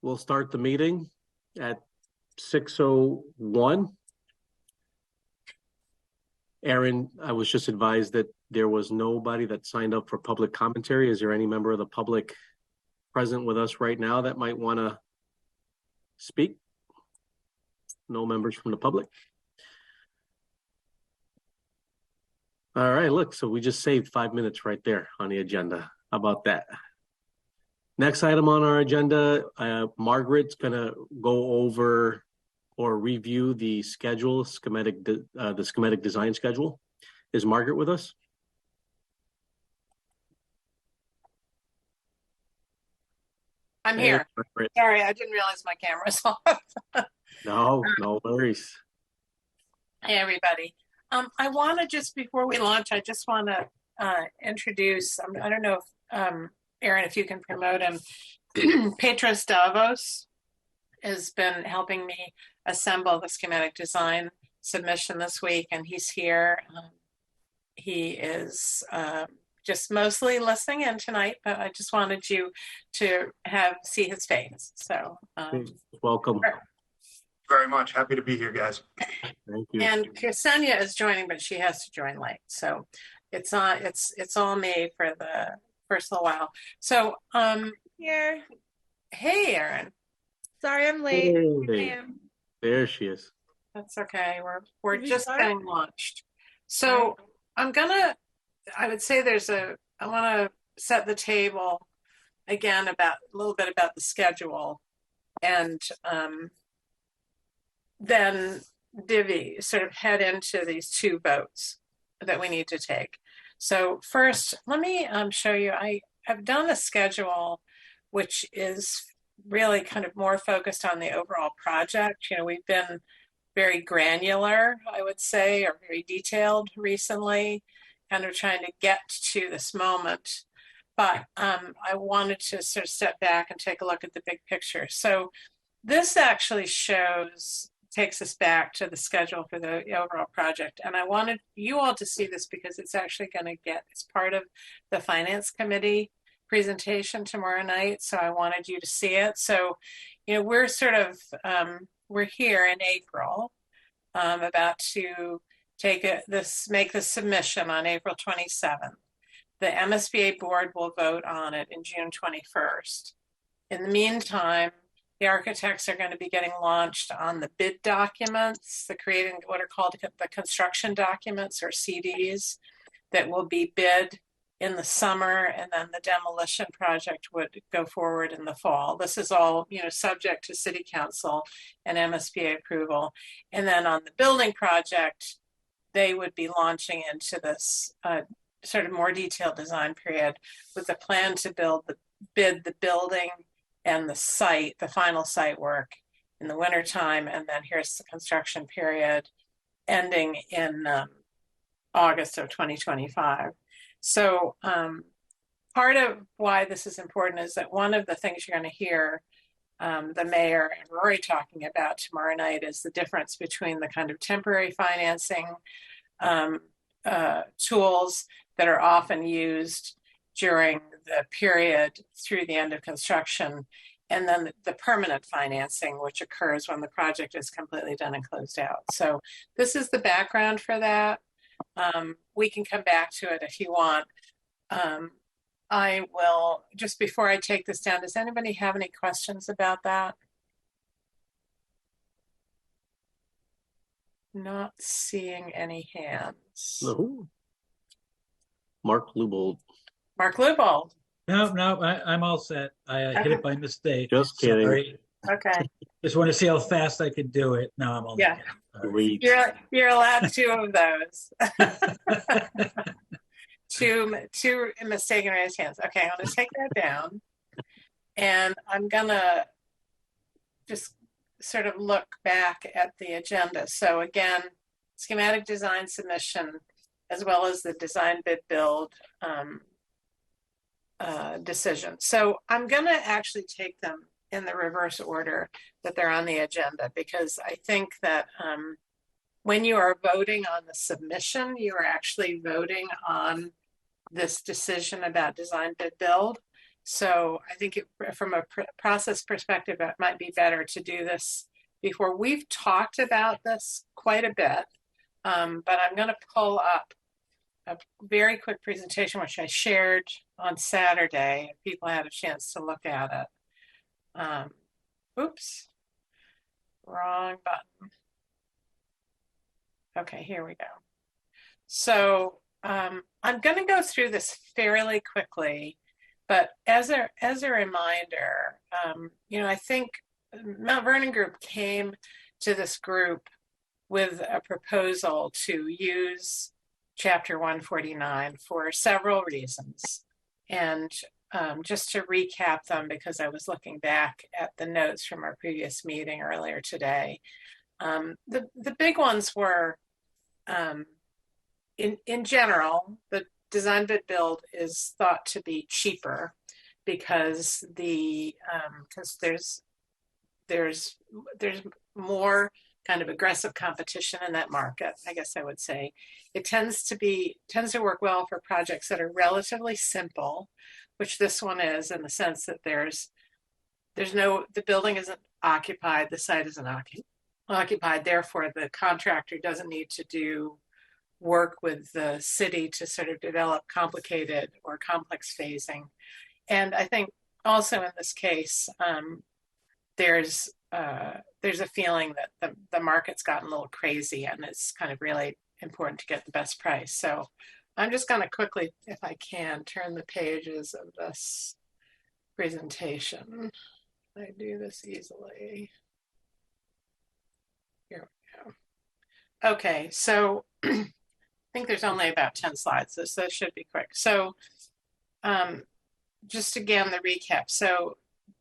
We'll start the meeting at 6:01. Aaron, I was just advised that there was nobody that signed up for public commentary. Is there any member of the public present with us right now that might want to speak? No members from the public? All right, look, so we just saved 5 minutes right there on the agenda. How about that? Next item on our agenda, Margaret's going to go over or review the schedule, the schematic design schedule. Is Margaret with us? I'm here. Hey, sorry, I didn't realize my camera's off. No worries. Hey, everybody. I want to just, before we launch, I just want to introduce, I don't know if, Aaron, if you can promote him. Petros Davos has been helping me assemble the schematic design submission this week, and he's here. He is just mostly listening in tonight, but I just wanted you to see his face. So welcome. Very much happy to be here, guys. Thank you. And Ksenia is joining, but she has to join late, so it's all me for the first little while. So yeah. Hey, Erin. Sorry, I'm late. Hey. There she is. That's okay. We're just getting launched. So I would say I want to set the table again about a little bit about the schedule, and then sort of head into these two votes that we need to take. So first, let me show you. I've done a schedule which is really kind of more focused on the overall project. You know, we've been very granular, I would say, or very detailed recently, kind of trying to get to this moment. But I wanted to sort of step back and take a look at the big picture. So this actually takes us back to the schedule for the overall project. And I wanted you all to see this because it's actually it's part of the Finance Committee presentation tomorrow night. So I wanted you to see it. So, you know, we're we're here in April, about to make the submission on April 27th. The MSBA board will vote on it in June 21st. In the meantime, the architects are going to be getting launched on the bid documents, creating what are called the construction documents, or CDs, that will be bid in the summer, and then the demolition project would go forward in the fall. This is all, you know, subject to City Council and MSBA approval. And then on the building project, they would be launching into this sort of more detailed design period with a plan to bid the building and the site, the final site work, in the wintertime. And then here's the construction period ending in August of 2025. So part of why this is important is that one of the things you're going to hear the mayor and Rory talking about tomorrow night is the difference between the kind of temporary financing tools that are often used during the period through the end of construction, and then the permanent financing, which occurs when the project is completely done and closed out. So this is the background for that. We can come back to it if you want. I will, just before I take this down, does anybody have any questions about that? Not seeing any hands. No. Mark Lubold. Mark Lubold. No, I'm all set. I hit it by mistake. Just kidding. Sorry. Okay. Just want to see how fast I could do it. No, I'm all yeah. You're allowed two of those. two mistaken raised hands. Okay, I'm going to take that down, and I'm going to just sort of look back at the agenda. So again, schematic design submission, as well as the design bid build decision. So I'm going to actually take them in the reverse order that they're on the agenda, because I think that when you are voting on the submission, you are actually voting on this decision about design bid build. So I think from a process perspective, it might be better to do this before. We've talked about this quite a bit, but I'm going to pull up a very quick presentation, which I shared on Saturday. If people had a chance to look at it. Oops, wrong button. Okay, here we go. So I'm going to go through this fairly quickly, but as a reminder, I think Mount Vernon Group came to this group with a proposal to use Chapter 149 for several reasons. And just to recap them, because I was looking back at the notes from our previous meeting earlier today, the big ones were, in general, the design bid build is thought to be cheaper because there's more kind of aggressive competition in that market. I guess I would say it tends to work well for projects that are relatively simple, which this one is, in the sense that the building isn't occupied, the site isn't occupied, therefore the contractor doesn't need to do work with the city to sort of develop complicated or complex phasing. And I think also in this case, there's a feeling that the market's gotten a little crazy, and it's kind of really important to get the best price. So I'm just going to quickly, if I can, turn the pages of this presentation. I do this easily. Here we go. Okay, so I think there's only about 10 slides, so this should be quick. So just again, the recap. So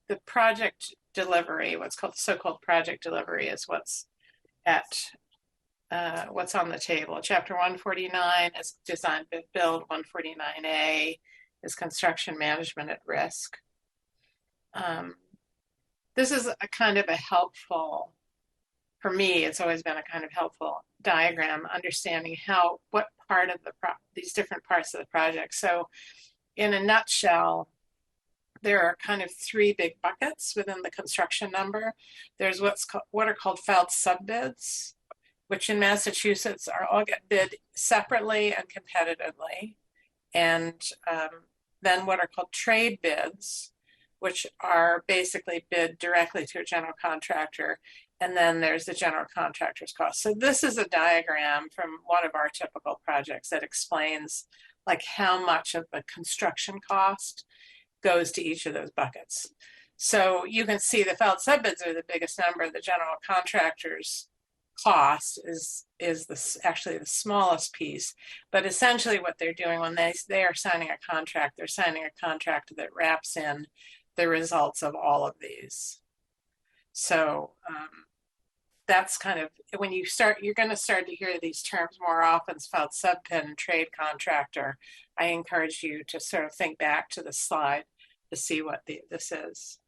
the project delivery, what's called so-called project delivery, is what's on the table. Chapter 149 is design bid build. 149A is construction management at risk. This is a kind of a helpful, for me, it's always been a kind of helpful diagram, understanding what part of these different parts of the project. So in a nutshell, there are kind of three big buckets within the construction number. There's what are called filed subbids, which in Massachusetts all get bid separately and competitively. And then what are called trade bids, which are basically bid directly to a general contractor. And then there's the general contractor's cost. So this is a diagram from one of our typical projects that explains like how much of the construction cost goes to each of those buckets. So you can see the filed subbids are the biggest number. The general contractor's cost is actually the smallest piece. But essentially what they're doing when they are signing a contract, they're signing a contract that wraps in the results of all of these. So that's kind of, when you're going to start to hear these terms more often, filed subbid and trade contractor. I encourage you to sort of think back to the slide to see what this is.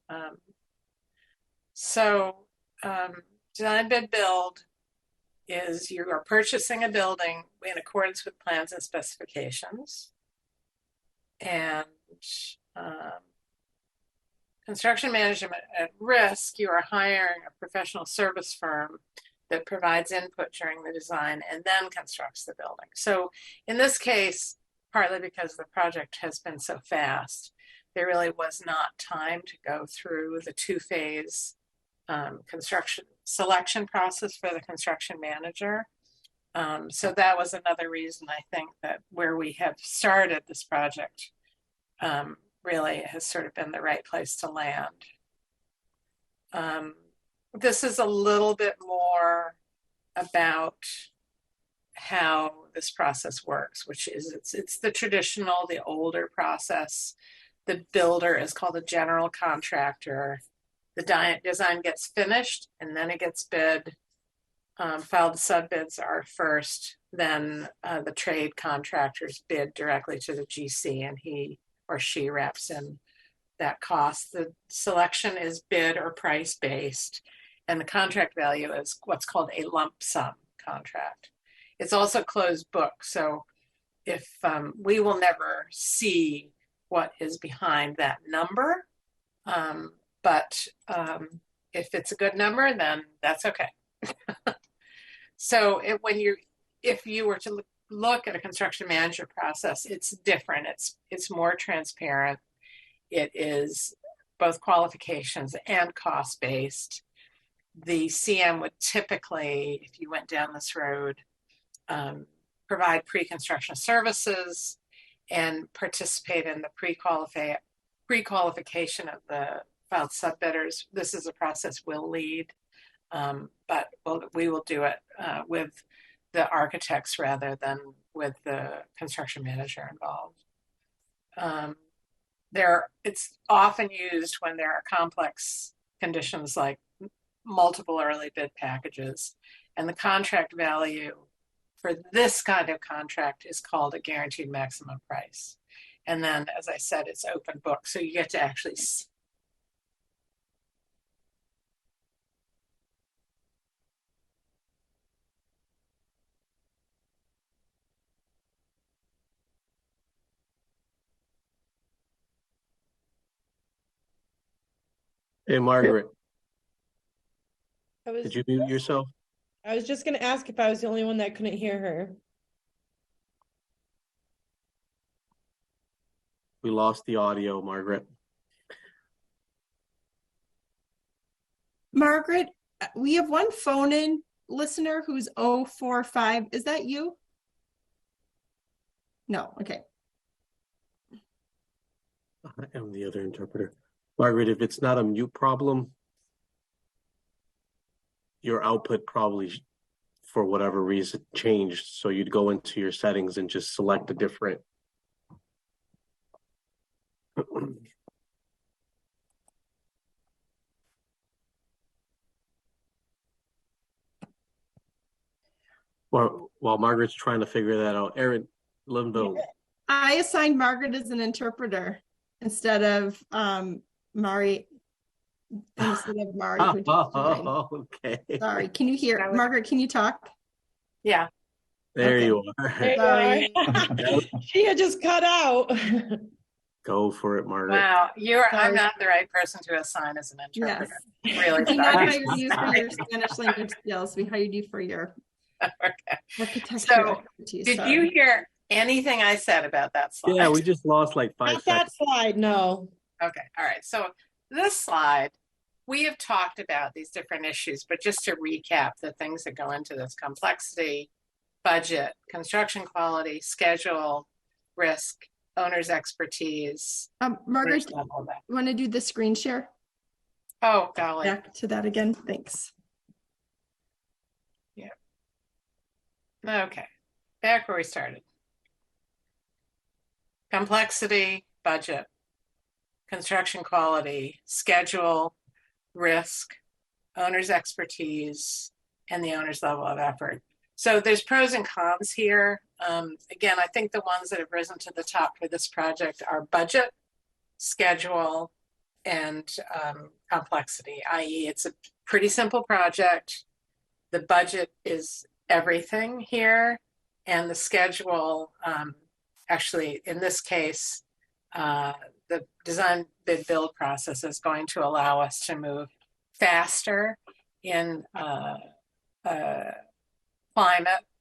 Design bid build is you are purchasing a building in accordance with plans and specifications. And construction management at risk, you are hiring a professional service firm that provides input during the design and then constructs the building. So in this case, partly because the project has been so fast, there really was not time to go through the two-phase construction selection process for the construction manager. So that was another reason I think that where we have started this project really has sort of been the right place to land. This is a little bit more about how this process works, which is it's the traditional, the older process. The builder is called a general contractor. The design gets finished and then it gets bid. Filed subbids are first, then the trade contractors bid directly to the GC and he or she wraps in that cost. The selection is bid or price based, and the contract value is what's called a lump sum contract. It's also closed book, so if we will never see what is behind that number. But if it's a good number, then that's okay. So if you were to look at a construction manager process, it's different. It's more transparent. It is both qualifications and cost based. The CM would typically, if you went down this road, provide pre-construction services and participate in the pre-qualification of the filed sub-bidders. This is a process we'll lead, but we will do it with the architects rather than with the construction manager involved. It's often used when there are complex conditions like multiple early bid packages, and the contract value for this kind of contract is called a guaranteed maximum price. And then, as I said, it's open book, so you get to actually see. Hey, Margaret, I was, did you mute yourself? I was just going to ask if I was the only one that couldn't hear her. We lost the audio, Margaret. Margaret, we have one phone-in listener who's 045. Is that you? No, okay. I am the other interpreter. Margaret, if it's not a mute problem, your output probably, for whatever reason, changed. So you'd go into your settings and just select a different. While Margaret's trying to figure that out, Erin Limbo. I assigned Margaret as an interpreter instead of Mari. Okay. Sorry, can you hear? Margaret, can you talk? Yeah. There Okay. you are. Sorry. She had just cut out. Go for it, Margaret. Wow, I'm Sorry. not the right person to assign as an interpreter. Yes. Really We not sorry. hired you for your Spanish language skills. We hired you for your Okay. architecture So, expertise. Did Sorry. you hear anything I said about that slide? Yeah, we just lost like 5 Not that seconds. slide, no. Okay, all right. So this slide, we have talked about these different issues, but just to recap the things that go into this: complexity, budget, construction quality, schedule, risk, owner's expertise. Margaret, All of that. you want to do the screen share? Oh, golly. Back to that again. Thanks. Okay, back where we started. Complexity, budget, construction quality, schedule, risk, owner's expertise, and the owner's level of effort. So there's pros and cons here. Again, I think the ones that have risen to the top for this project are budget, schedule, and complexity, i.e. it's a pretty simple project. The budget is everything here, and the schedule, actually in this case, the design bid build process is going to allow us to move faster in a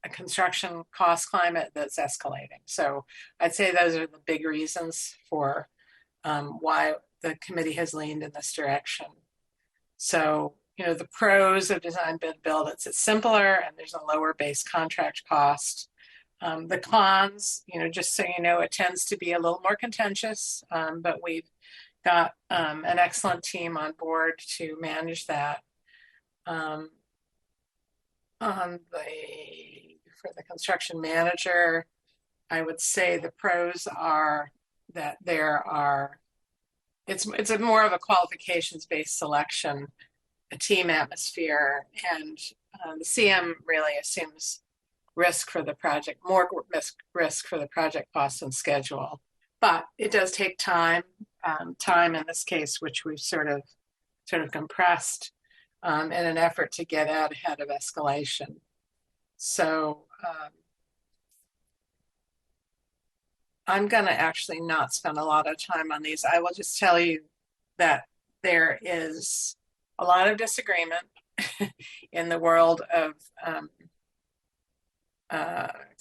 construction cost climate that's escalating. So I'd say those are the big reasons for why the committee has leaned in this direction. So, the pros of design bid build, it's simpler and there's a lower base contract cost. The cons, just so you know, it tends to be a little more contentious, but we've got an excellent team on board to manage that. For the construction manager, I would say the pros are that it's a more of a qualifications-based selection, a team atmosphere, and the CM really assumes risk for the project, more risk for the project cost and schedule. But it does take time in this case, which we've sort of compressed in an effort to get out ahead of escalation. So I'm going to actually not spend a lot of time on these. I will just tell you that there is a lot of disagreement in the world of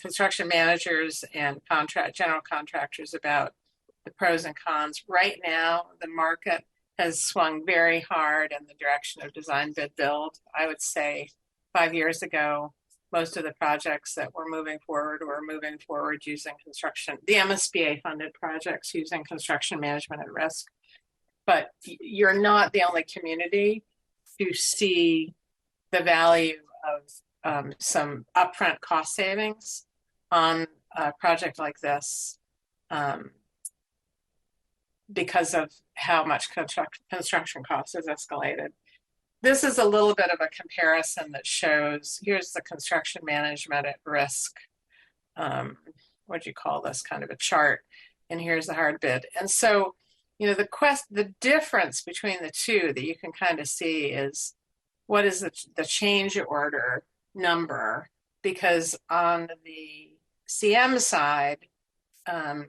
construction managers and general contractors about the pros and cons. Right now, the market has swung very hard in the direction of design, bid, build. I would say 5 years ago, most of the projects that were moving forward using the MSBA funded projects using construction management at risk. But you're not the only community to see the value of some upfront cost savings on a project like this because of how much construction cost has escalated. This is a little bit of a comparison that shows, here's the construction management at risk. What do you call this? Kind of a chart. And here's the hard bid. And so, you know, the difference between the two that you can kind of see is what is the change order number? Because on the CM side, a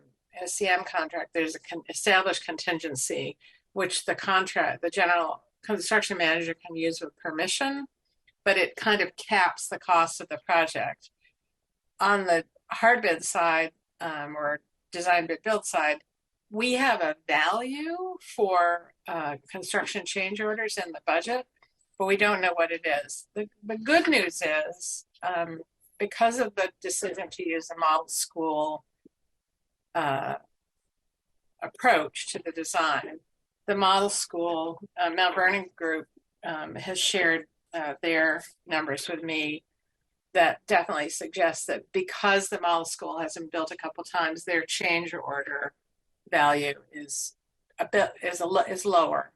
CM contract, there's an established contingency, which the general construction manager can use with permission, but it kind of caps the cost of the project. On the hard bid side, or design bid build side, we have a value for construction change orders in the budget, but we don't know what it is. The good news is, because of the decision to use a model school approach to the design, the model school, Mount Vernon Group, has shared their numbers with me that definitely suggests that because the model school has been built a couple times, their change order value is lower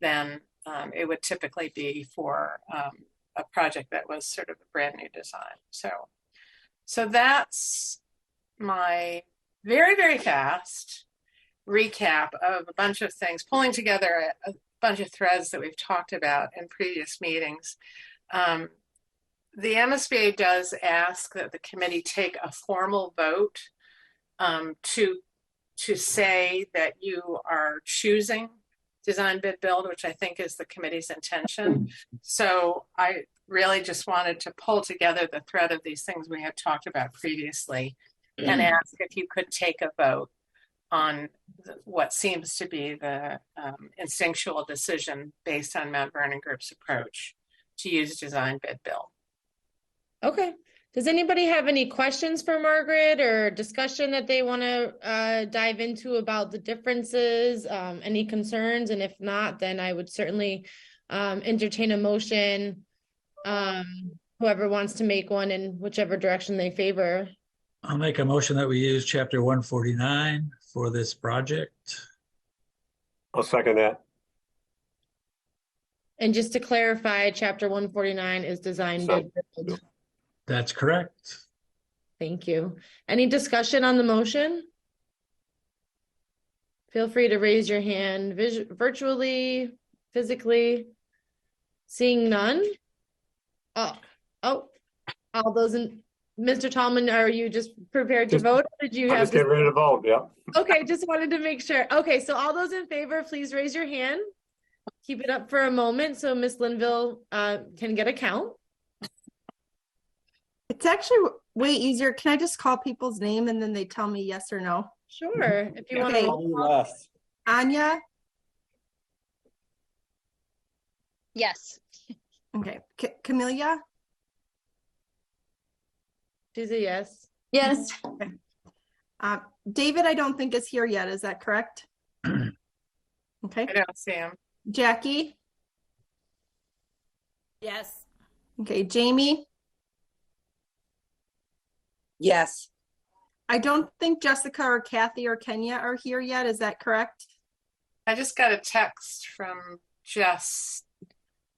than it would typically be for a project that was sort of a brand new design. So that's my very, very fast recap of a bunch of things, pulling together a bunch of threads that we've talked about in previous meetings. The MSBA does ask that the committee take a formal vote to say that you are choosing design bid build, which I think is the committee's intention. So I really just wanted to pull together the thread of these things we had talked about previously and ask if you could take a vote on what seems to be the instinctual decision based on Mount Vernon Group's approach to use design bid build. Okay. Does anybody have any questions for Margaret or discussion that they want to dive into about the differences, any concerns? And if not, then I would certainly entertain a motion, whoever wants to make one in whichever direction they favor. I'll make a motion that we use chapter 149 for this project. I'll second that. And just to clarify, chapter 149 is design bid build. That's correct. Thank you. Any discussion on the motion? Feel free to raise your hand virtually, physically. Seeing none? Oh, all those in, Mr. Tallman, are you just prepared to vote? Or did you I'm have just getting ready to vote, yeah. Okay, just wanted to make sure. Okay, so all those in favor, please raise your hand. Keep it up for a moment so Miss Linville can get a count. It's actually way easier. Can I just call people's name and then they tell me yes or no? Sure, if you Okay. want to. Anya? Yes. Okay. Camelia? She's a yes. Yes. David, I don't think is here yet. Is that correct? Okay. I don't see him. Jackie? Yes. Okay. Jamie? Yes. I don't think Jessica or Kathy or Kenya are here yet. Is that correct? I just got a text from Jess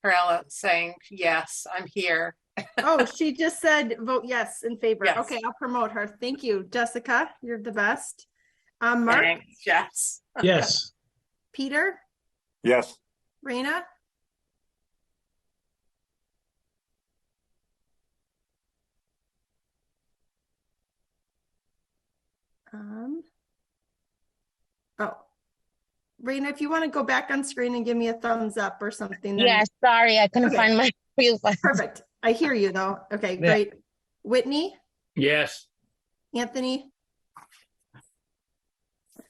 Perella saying, yes, I'm here. Oh, she just said vote yes in favor. Yes. Okay, I'll promote her. Thank you, Jessica. You're the best. Mark? Thanks, Jess. Yes. Peter? Yes. Raina? Oh, Raina, if you want to go back on screen and give me a thumbs up or something, then Yes, sorry, I couldn't Okay. find my real button. perfect. I hear you though. Okay, Yeah. great. Whitney, Yes. Anthony,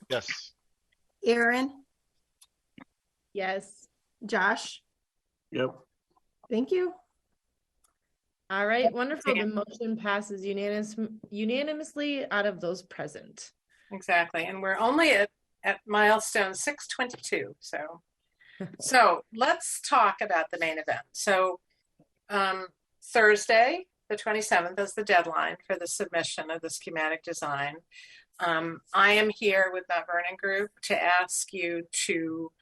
Yes. Aaron, Yes. Josh. Yep. Thank you. All right, wonderful. Yeah. The motion passes unanimously out of those present. Exactly. And we're only at milestone 622. So let's talk about the main event. So Thursday, the 27th is the deadline for the submission of the schematic design. I am here with Mount Vernon Group to ask you to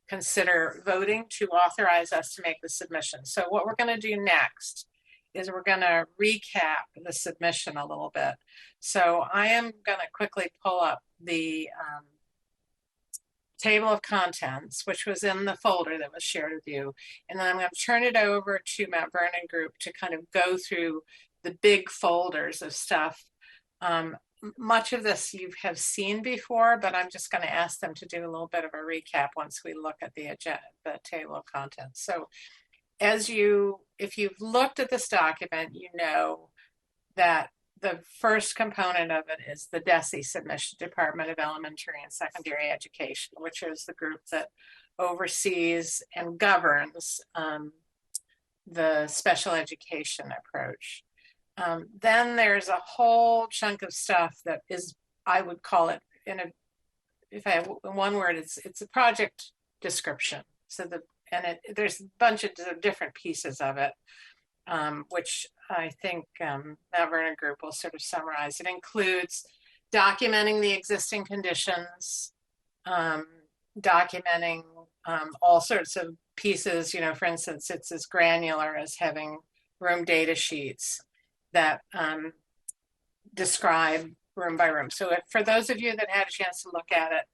consider voting to authorize us to make the submission. So what we're going to do next is we're going to recap the submission a little bit. So I am going to quickly pull up the table of contents, which was in the folder that was shared with you. And then I'm going to turn it over to Mount Vernon Group to kind of go through the big folders of stuff. Much of this you have seen before, but I'm just going to ask them to do a little bit of a recap once we look at the agenda, the table of contents. So if you've looked at this document, you know that the first component of it is the DESE submission, Department of Elementary and Secondary Education, which is the group that oversees and governs the special education approach. Then there's a whole chunk of stuff that is, I would call it, if I have one word, it's a project description. So there's a bunch of different pieces of it, which I think Mount Vernon Group will sort of summarize. It includes documenting the existing conditions, documenting all sorts of pieces. For instance, it's as granular as having room data sheets that describe room by room. So for those of you that had a chance to look at it,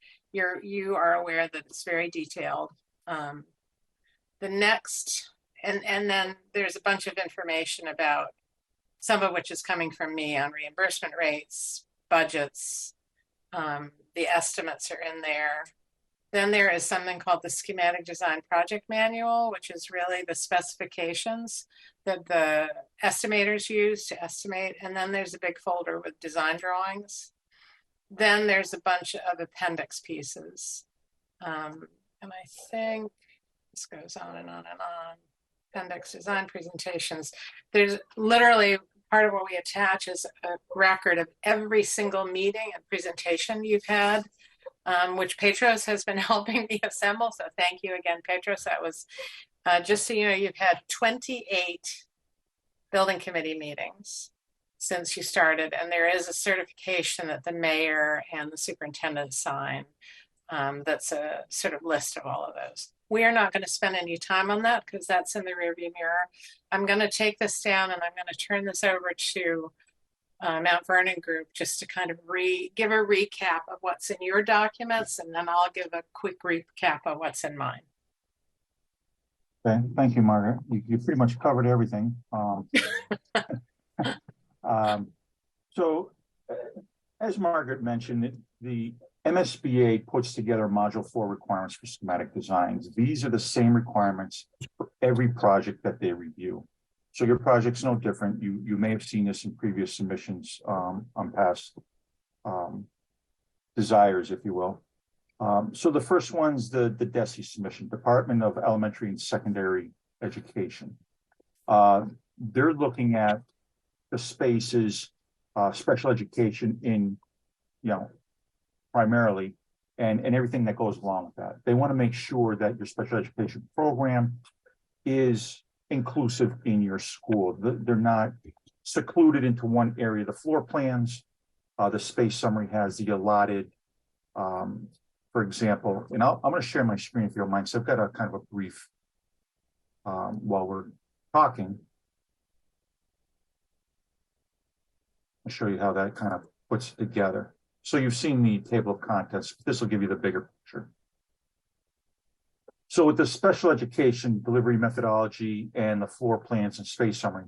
you are aware that it's very detailed. The next, and then there's a bunch of information about, some of which is coming from me, on reimbursement rates, budgets, the estimates are in there. Then there is something called the Schematic Design Project Manual, which is really the specifications that the estimators use to estimate. And then there's a big folder with design drawings. Then there's a bunch of appendix pieces. And I think this goes on and on and on. Appendix design presentations. There's literally part of what we attach is a record of every single meeting and presentation you've had, which Petros has been helping me assemble. So thank you again, Petros. That was, just so you know, you've had 28 building committee meetings since you started. And there is a certification that the mayor and the superintendent sign. That's a sort of list of all of those. We are not going to spend any time on that because that's in the rearview mirror. I'm going to take this down and I'm going to turn this over to Mount Vernon Group just to kind of give a recap of what's in your documents, and then I'll give a quick recap of what's in mine. Okay, thank you, Margaret. You pretty much covered everything. So, as Margaret mentioned, the MSBA puts together Module 4 requirements for schematic designs. These are the same requirements for every project that they review. So your project's no different. You may have seen this in previous submissions on past desires, if you will. So the first one's the DESE submission, Department of Elementary and Secondary Education. They're looking at the spaces, special education in, primarily, and everything that goes along with that. They want to make sure that your special education program is inclusive in your school. They're not secluded into one area. The floor plans, the space summary has the allotted, for example, and I'm going to share my screen if you don't mind. So I've got a kind of a brief while we're talking. I'll show you how that kind of puts together. So you've seen the table of contents. This will give you the bigger picture. So with the special education delivery methodology and the floor plans and space summary,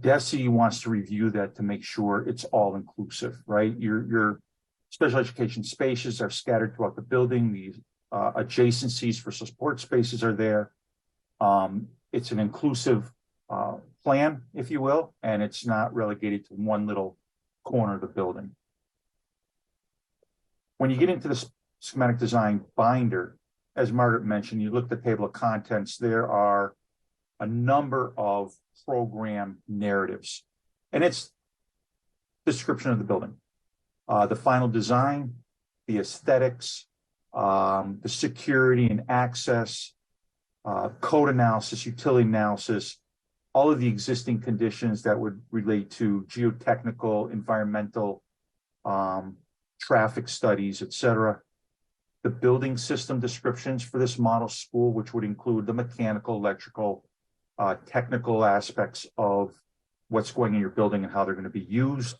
DESE wants to review that to make sure it's all inclusive, right? Your Special education spaces are scattered throughout the building. The adjacencies for support spaces are there. It's an inclusive plan, if you will, and it's not relegated to one little corner of the building. When you get into the schematic design binder, as Margaret mentioned, you look at the table of contents, there are a number of program narratives, and it's description of the building, the final design, the aesthetics, the security and access, code analysis, utility analysis, all of the existing conditions that would relate to geotechnical, environmental, traffic studies, etc. The building system descriptions for this model school, which would include the mechanical, electrical, technical aspects of what's going in your building and how they're going to be used.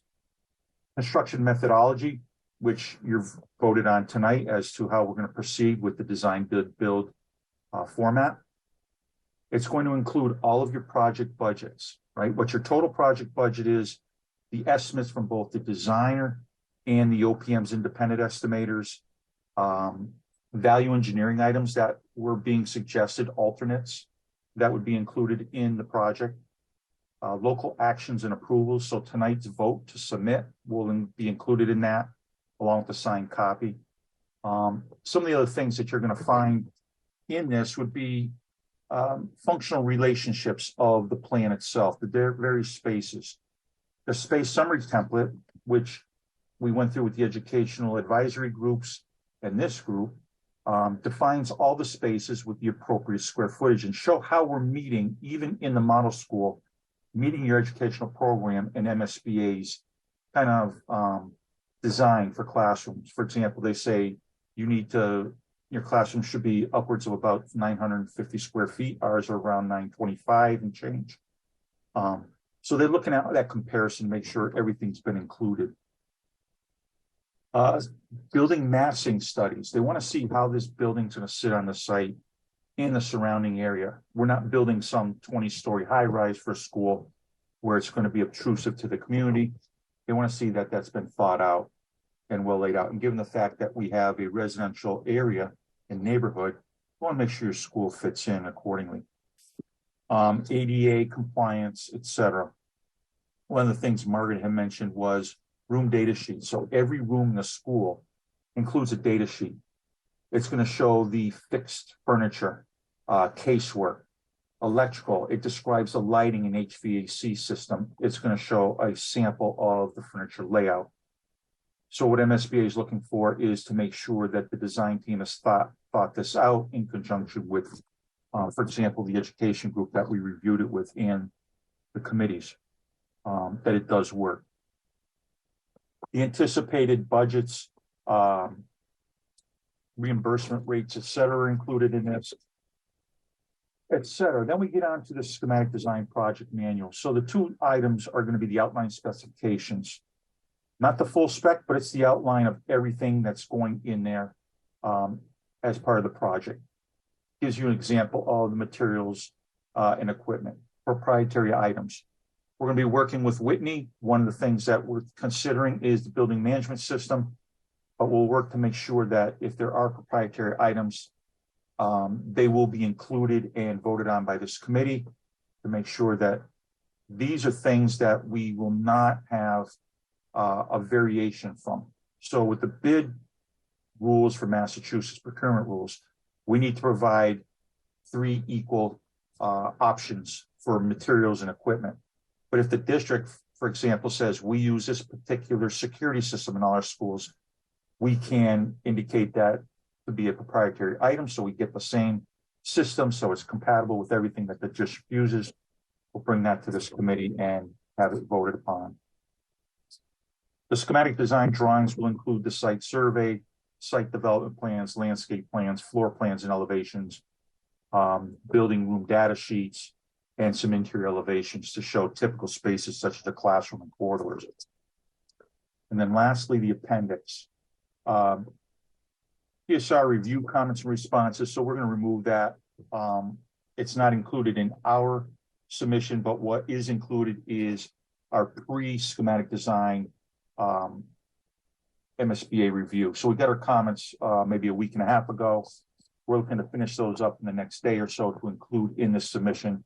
Construction methodology, which you've voted on tonight as to how we're going to proceed with the design build format. It's going to include all of your project budgets, right? What your total project budget is, the estimates from both the designer and the OPM's independent estimators, value engineering items that were being suggested, alternates that would be included in the project, local actions and approvals. So tonight's vote to submit will be included in that, along with the signed copy. Some of the other things that you're going to find in this would be functional relationships of the plan itself, the various spaces. The space summary template, which we went through with the educational advisory groups and this group, defines all the spaces with the appropriate square footage and show how we're meeting, even in the model school, meeting your educational program and MSBA's kind of design for classrooms. For example, they say your classroom should be upwards of about 950 square feet. Ours are around 925 and change. So they're looking at that comparison, make sure everything's been included. Building massing studies. They want to see how this building's going to sit on the site in the surrounding area. We're not building some 20-story high-rise for a school where it's going to be obtrusive to the community. They want to see that that's been thought out and well laid out. And given the fact that we have a residential area and neighborhood, you want to make sure your school fits in accordingly. ADA compliance, etc. One of the things Margaret had mentioned was room data sheet. So every room in the school includes a data sheet. It's going to show the fixed furniture, casework, electrical. It describes the lighting and HVAC system. It's going to show a sample of the furniture layout. So what MSBA is looking for is to make sure that the design team has thought this out in conjunction with, for example, the education group that we reviewed it with and the committees, that it does work. The anticipated budgets, reimbursement rates, et cetera, are included in this, et cetera. Then we get on to the schematic design project manual. So the two items are going to be the outline specifications. Not the full spec, but it's the outline of everything that's going in there as part of the project. Gives you an example of the materials and equipment, proprietary items. We're going to be working with Whitney. One of the things that we're considering is the building management system, but we'll work to make sure that if there are proprietary items, they will be included and voted on by this committee to make sure that these are things that we will not have a variation from. So with the bid rules for Massachusetts procurement rules, we need to provide 3 equal options for materials and equipment. But if the district, for example, says we use this particular security system in all our schools, we can indicate that to be a proprietary item so we get the same system so it's compatible with everything that the district uses. We'll bring that to this committee and have it voted upon. The schematic design drawings will include the site survey, site development plans, landscape plans, floor plans and elevations, building room data sheets, and some interior elevations to show typical spaces such as the classroom and corridors. And then lastly, the appendix. PSR review comments and responses. So we're going to remove that. It's not included in our submission, but what is included is our pre-schematic design MSBA review. So we got our comments maybe a week and a half ago. We're looking to finish those up in the next day or so to include in this submission.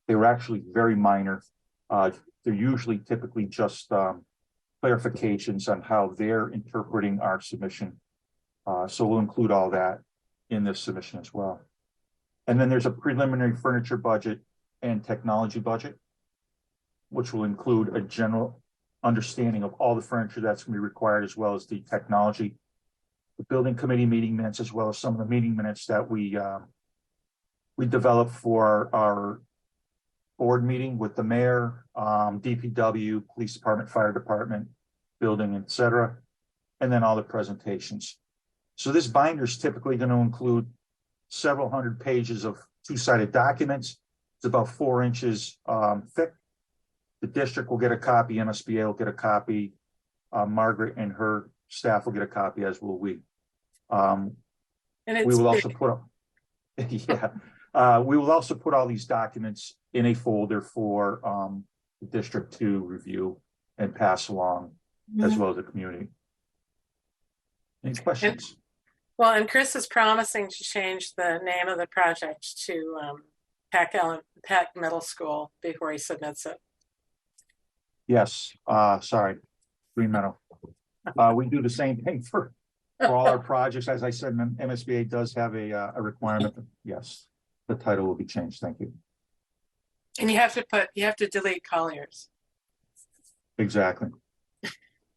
They were actually very minor. They're usually typically just clarifications on how they're interpreting our submission. So we'll include all that in this submission as well. And then there's a preliminary furniture budget and technology budget, which will include a general understanding of all the furniture that's going to be required, as well as the technology, the building committee meeting minutes, as well as some of the meeting minutes that we developed for our board meeting with the mayor, DPW, police department, fire department, building, etc., and then all the presentations. So this binder is typically going to include several hundred pages of two-sided documents. It's about 4 inches thick. The district will get a copy, MSBA will get a copy, Margaret and her staff will get a copy, as will we. And it's We will big. also put up, we will also put all these documents in a folder for the district to review and pass along, as well as the community. Any questions? Well, and Chris is promising to change the name of the project to Peck Middle School before he submits it. Yes, sorry, Green Meadow. We do the same thing for all our projects. As I said, MSBA does have a requirement that, yes, the title will be changed. Thank you. And you have to delete Colliers. Exactly.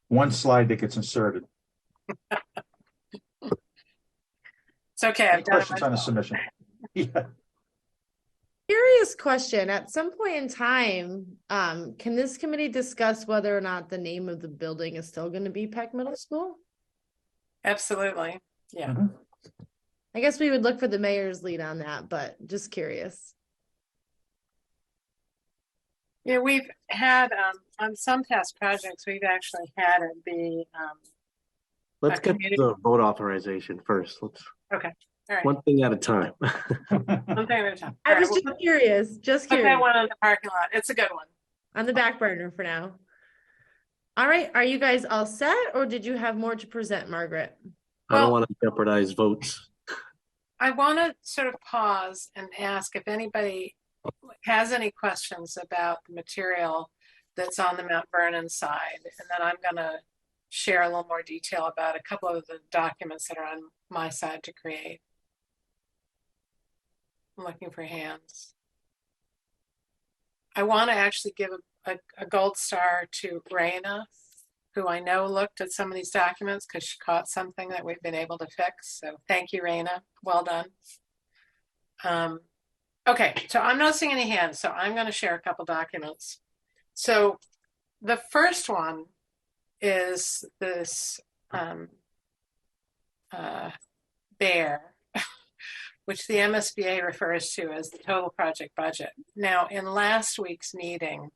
One slide that gets inserted. It's okay. Any I've done it questions on the myself. submission? Yeah. Curious question. At some point in time, can this committee discuss whether or not the name of the building is still going to be Peck Middle School? Absolutely. Yeah. Mhm. I guess we would look for the mayor's lead on that, but just curious. Yeah, we've had on some past projects, we've actually had it be Let's a get community- the vote authorization first. Let's okay. All right. one thing at a time. One thing at a time. I All right, was we'll just curious, put that one on the parking lot. It's a good one. on the back burner for now. All right, are you guys all set, or did you have more to present, Margaret? I don't Well- want to jeopardize votes. I want to sort of pause and ask if anybody has any questions about the material that's on the Mount Vernon side, and then I'm going to share a little more detail about a couple of the documents that are on my side to create. I'm looking for hands. I want to actually give a gold star to Raina, who I know looked at some of these documents because she caught something that we've been able to fix. So thank you, Raina. Well done. Okay, so I'm not seeing any hands, so I'm going to share a couple documents. So the first one is this bear, which the MSBA refers to as the total project budget. Now, in last week's meeting,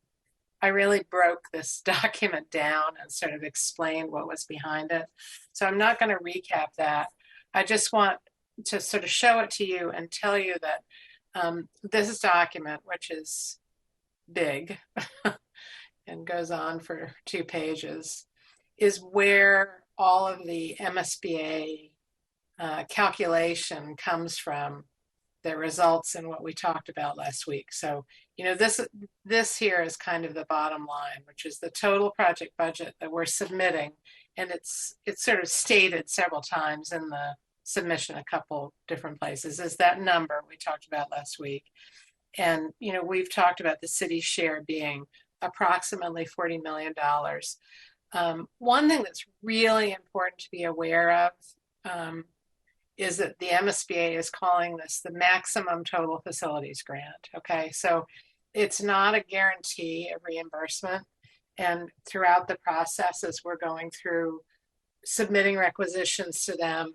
I really broke this document down and sort of explained what was behind it. So I'm not going to recap that. I just want to sort of show it to you and tell you that this document, which is big and goes on for 2 pages, is where all of the MSBA calculation comes from that results in what we talked about last week. So, you know, this here is kind of the bottom line, which is the total project budget that we're submitting. And it's sort of stated several times in the submission, a couple different places, is that number we talked about last week. And, you know, we've talked about the city's share being approximately $40 million. One thing that's really important to be aware of is that the MSBA is calling this the maximum total facilities grant. Okay, so it's not a guarantee of reimbursement. And throughout the process, as we're going through submitting requisitions to them,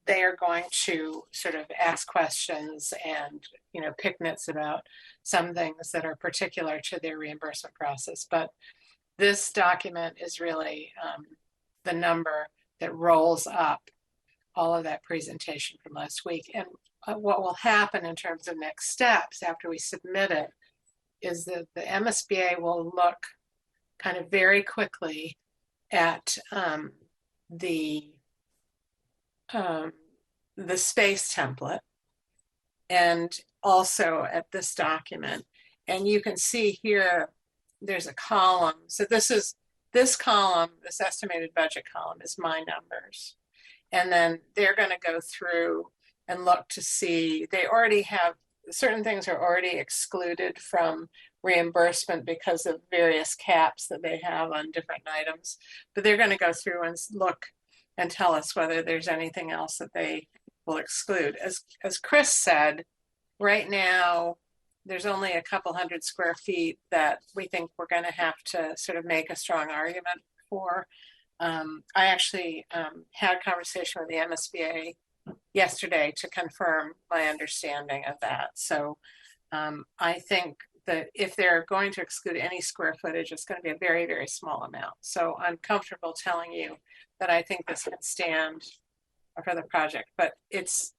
they are going to sort of ask questions and, you know, pick nits about some things that are particular to their reimbursement process. But this document is really the number that rolls up all of that presentation from last week. And what will happen in terms of next steps after we submit it is that the MSBA will look kind of very quickly at the space template and also at this document. And you can see here, there's a column. So this column, this estimated budget column is my numbers. And then they're going to go through and look to see, they already have, certain things are already excluded from reimbursement because of various caps that they have on different items. But they're going to go through and look and tell us whether there's anything else that they will exclude. As Chris said, right now, there's only a couple hundred square feet that we think we're going to have to sort of make a strong argument for. I actually had a conversation with the MSBA yesterday to confirm my understanding of that. So I think that if they're going to exclude any square footage, it's going to be a very, very small amount. So I'm comfortable telling you that I think this can stand for the project, but it's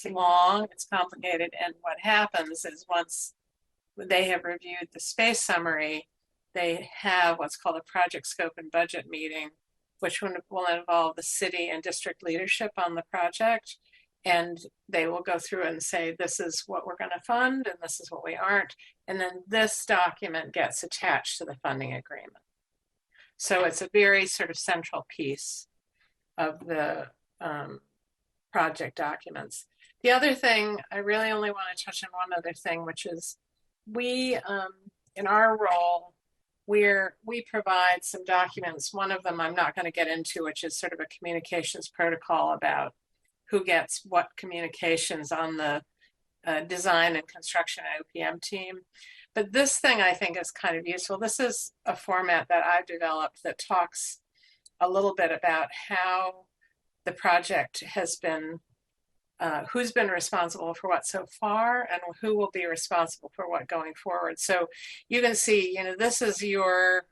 long, it's complicated, and what happens is once they have reviewed the space summary, they have what's called a project scope and budget meeting, which will involve the city and district leadership on the project. And they will go through and say, this is what we're going to fund and this is what we aren't. And then this document gets attached to the funding agreement. So it's a very sort of central piece of the project documents. The other thing, I really only want to touch on one other thing, which is we, in our role, we provide some documents. One of them I'm not going to get into, which is sort of a communications protocol about who gets what communications on the design and construction OPM team. But this thing I think is kind of useful. This is a format that I've developed that talks a little bit about how the project has been, who's been responsible for what so far and who will be responsible for what going forward. So you can see, you know, this is your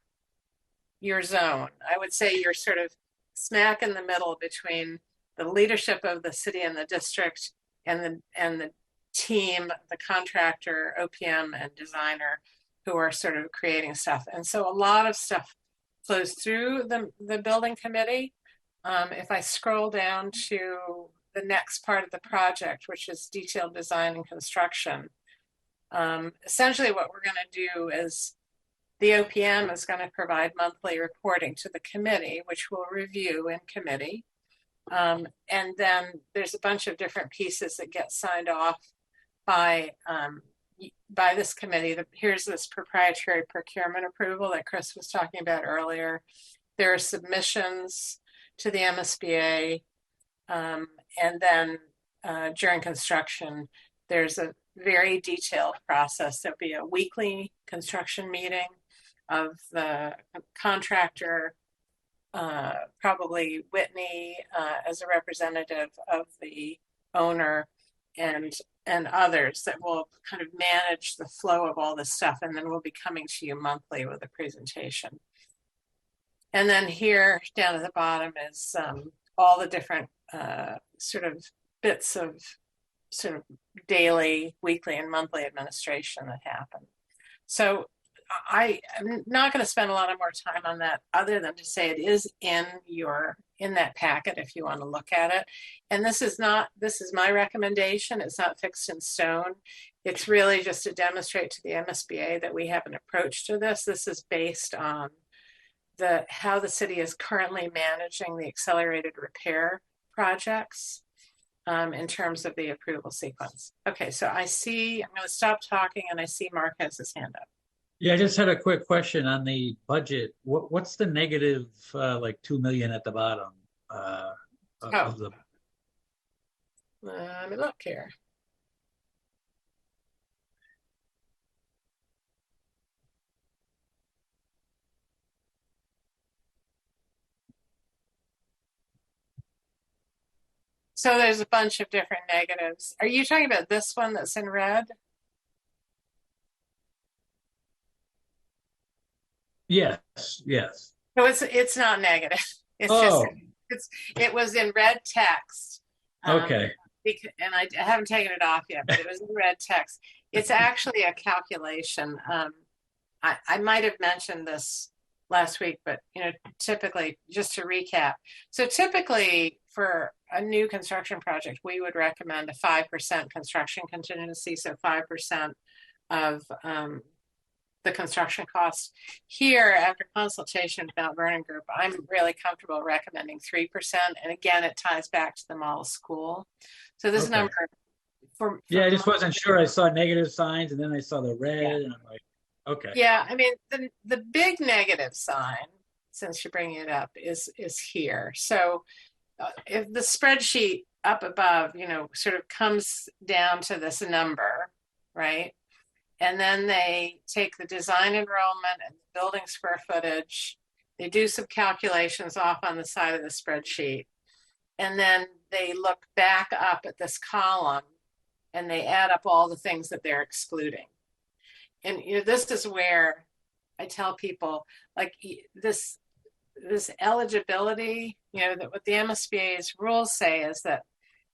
zone. I would say you're sort of smack in the middle between the leadership of the city and the district and the team, the contractor, OPM, and designer who are sort of creating stuff. And so a lot of stuff flows through the building committee. If I scroll down to the next part of the project, which is detailed design and construction, essentially what we're going to do is the OPM is going to provide monthly reporting to the committee, which we'll review in committee. And then there's a bunch of different pieces that get signed off by this committee. Here's this proprietary procurement approval that Chris was talking about earlier. There are submissions to the MSBA, and then during construction, there's a very detailed process. There'll be a weekly construction meeting of the contractor, probably Whitney as a representative of the owner, and others that will kind of manage the flow of all this stuff, and then we'll be coming to you monthly with a presentation. And then here down at the bottom is all the different sort of bits of sort of daily, weekly, and monthly administration that happen. So I'm not going to spend a lot of more time on that other than to say it is in that packet if you want to look at it. And this is my recommendation. It's not fixed in stone. It's really just to demonstrate to the MSBA that we have an approach to this. This is based on how the city is currently managing the accelerated repair projects in terms of the approval sequence. Okay, so I'm going to stop talking, and I see Mark has his hand up. Yeah, I just had a quick question on the budget. What's the negative, like 2 million at the bottom of the? Let me look here. So there's a bunch of different negatives. Are you talking about this one that's in red? Yes. No, it's not negative. It's just it was in red text. Okay. And I haven't taken it off yet, but it was in red text. It's actually a calculation. I might have mentioned this last week, but typically, just to recap. So typically for a new construction project, we would recommend a 5% construction contingency. So 5% of the construction costs. Here, after consultation with Mount Vernon Group, I'm really comfortable recommending 3%. And again, it ties back to the model school. So this Okay. number Yeah, I just wasn't sure. I saw negative signs and then I saw the red Yeah. and I'm like, okay. Yeah, I mean, the big negative sign, since you're bringing it up, is here. So if the spreadsheet up above, sort of comes down to this number, right? And then they take the design enrollment and the building square footage. They do some calculations off on the side of the spreadsheet. And then they look back up at this column and they add up all the things that they're excluding. And this is where I tell people, like, this eligibility, that what the MSBA's rules say is that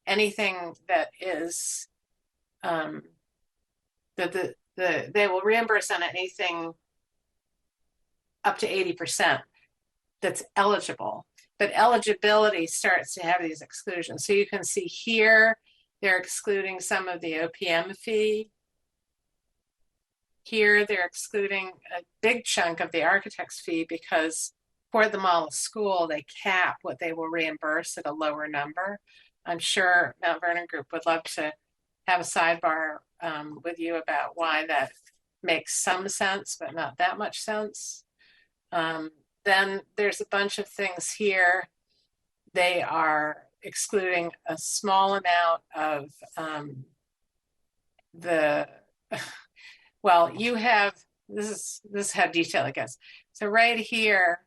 anything that is that they will reimburse on anything up to 80% that's eligible. But eligibility starts to have these exclusions. So you can see here, they're excluding some of the OPM fee. Here, they're excluding a big chunk of the architect's fee because for the model school, they cap what they will reimburse at a lower number. I'm sure Mount Vernon Group would love to have a sidebar with you about why that makes some sense, but not that much sense. Then there's a bunch of things here. They are excluding a small amount of well, you have, this is how detailed it gets. So right here,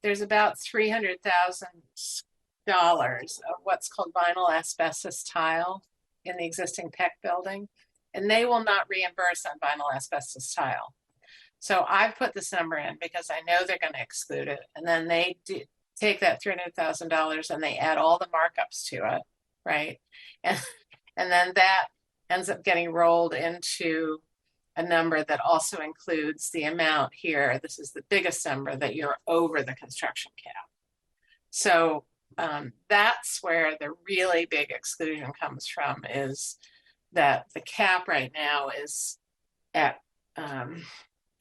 there's about $300,000 of what's called vinyl asbestos tile in the existing PEC building, and they will not reimburse on vinyl asbestos tile. So I've put this number in because I know they're going to exclude it, and then they take that $300,000 and they add all the markups to it, right? And then that ends up getting rolled into a number that also includes the amount here. This is the biggest number that you're over the construction cap. So that's where the really big exclusion comes from, is that the cap right now is at, trying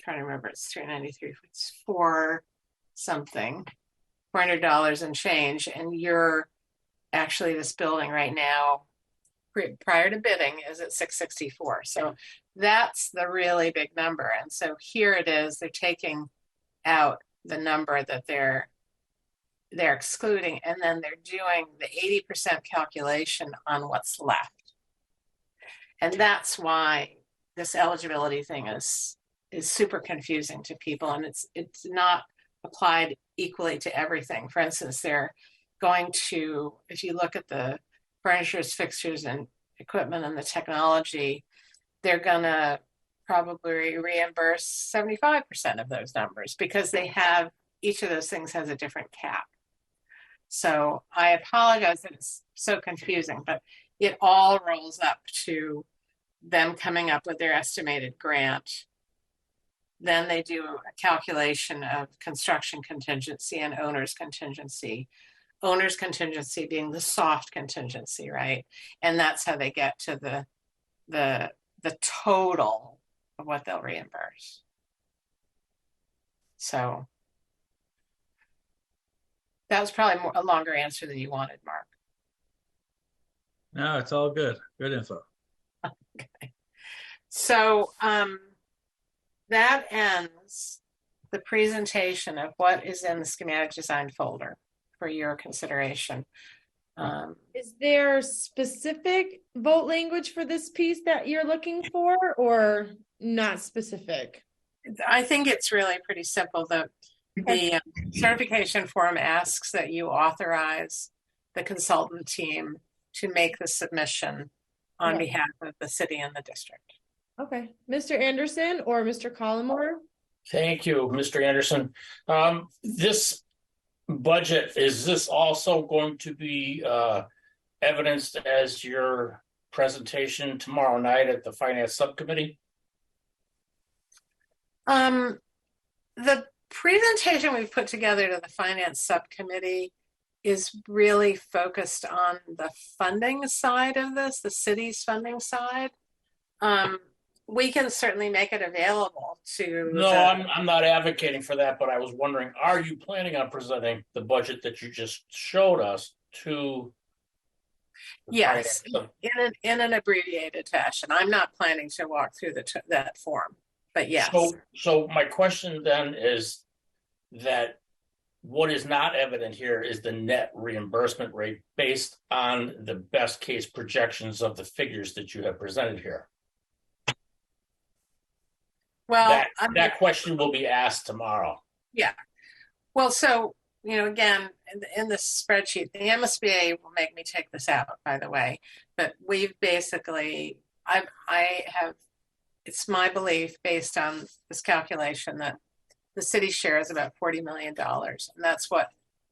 to remember, it's 393, it's $400 and change. And you're actually, this building right now, prior to bidding, is at 664. So that's the really big number. And so here it is, they're taking out the number that they're excluding, and then they're doing the 80% calculation on what's left. And that's why this eligibility thing is super confusing to people, and it's not applied equally to everything. For instance, they're going to, if you look at the furnitures, fixtures, and equipment and the technology, they're gonna probably reimburse 75% of those numbers because they have, each of those things has a different cap. So I apologize that it's so confusing, but it all rolls up to them coming up with their estimated grant. Then they do a calculation of construction contingency and owner's contingency. Owner's contingency being the soft contingency, right? And that's how they get to the total of what they'll reimburse. So that was probably a longer answer than you wanted, Mark. No, it's all good. Good info. Okay. So that ends the presentation of what is in the schematic design folder for your consideration. Is there specific vote language for this piece that you're looking for, or not specific? I think it's really pretty simple. The certification form asks that you authorize the consultant team to make the submission on behalf of the city and the district. Okay, Mr. Anderson or Mr. Collmore? Thank you, Mr. Anderson. This budget, is this also going to be evidenced as your presentation tomorrow night at the finance subcommittee? The presentation we've put together to the finance subcommittee is really focused on the funding side of this, the city's funding side. We can certainly make it available to. No, I'm not advocating for that, but I was wondering, are you planning on presenting the budget that you just showed us to? Yes, in an abbreviated fashion. I'm not planning to walk through that form, but yes. So my question then is that what is not evident here is the net reimbursement rate based on the best case projections of the figures that you have presented here. Well, that question will be asked tomorrow. Yeah. Well, so, again, in this spreadsheet, the MSBA will make me take this out, by the way, but we've basically, it's my belief based on this calculation that the city share is about $40 million, and that's what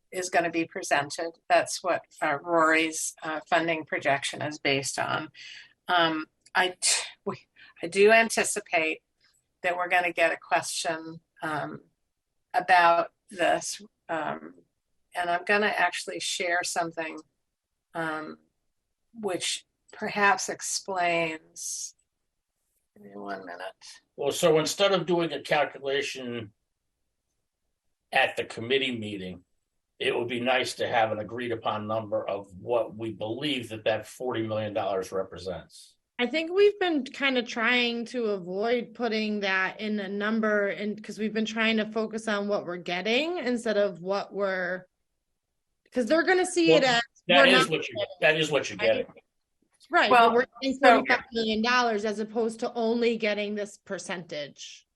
is going to be presented. That's what Rory's funding projection is based on. I do anticipate that we're going to get a question about this, and I'm going to actually share something which perhaps explains. Give me 1 minute. Well, so instead of doing a calculation at the committee meeting, it would be nice to have an agreed upon number of what we believe that $40 million represents. I think we've been kind of trying to avoid putting that in a number, and because we've been trying to focus on what we're getting instead of what because they're going to see it as that is what you're getting. Right. Well, but we're getting $45 million as opposed to only getting this percentage.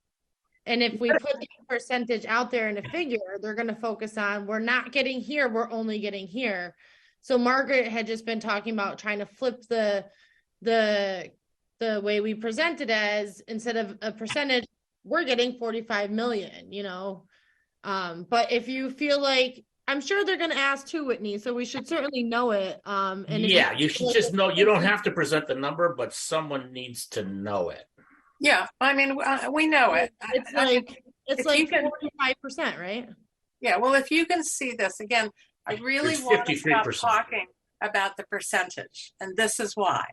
And if we put the percentage out there in a figure, they're going to focus on, we're not getting here, we're only getting here. So Margaret had just been talking about trying to flip the way we present it as, instead of a percentage, we're getting 45 million, but if you feel like, I'm sure they're going to ask too, Whitney, so we should certainly know it. And yeah, you should just know. You don't have to present the number, but someone needs to know it. Yeah, I mean, we know it. It's like 45%, right? Yeah, well, if you can see this again, I really want to stop talking about the percentage, and this is why.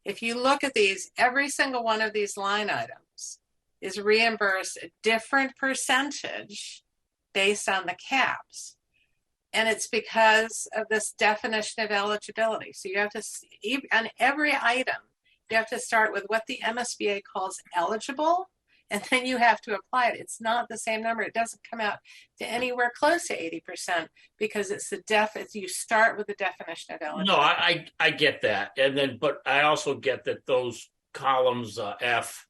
If you look at these, every single one of these line items is reimbursed a different percentage based on the caps. And it's because of this definition of eligibility. So you have to see, on every item, you have to start with what the MSBA calls eligible, and then you have to apply it. It's not the same number. It doesn't come out to anywhere close to 80% because it's you start with the definition of eligible. No, I get that. But I also get that those columns F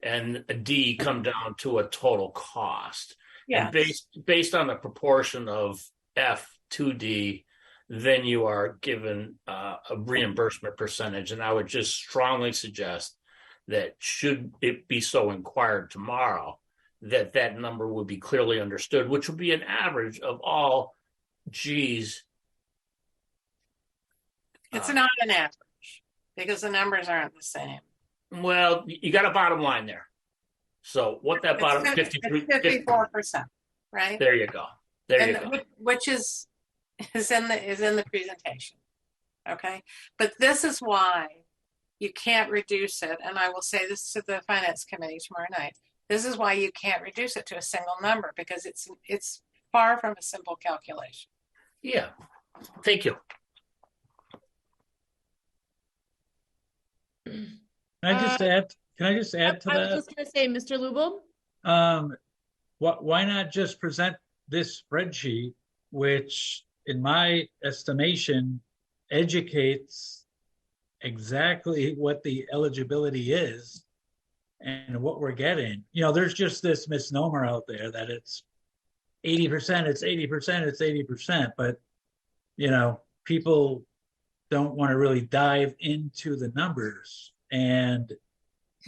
and D come down to a total cost. Yeah. And based on the proportion of F to D, then you are given a reimbursement percentage. And I would just strongly suggest that should it be so inquired tomorrow, that number would be clearly understood, which would be an average of all G's. It's not an average because the numbers aren't the same. Well, you got a bottom line there. So what that bottom 54%, right? There you go. There you go. Which is in the presentation. Okay. But this is why you can't reduce it. And I will say this to the finance committee tomorrow night. This is why you can't reduce it to a single number, because it's far from a simple calculation. Yeah. Thank you. Can I just add to that? I was just going to say, Mr. Lubel? Why not just present this spreadsheet, which in my estimation educates exactly what the eligibility is and what we're getting. There's just this misnomer out there that it's 80%, it's 80%, it's 80%, but people don't want to really dive into the numbers. And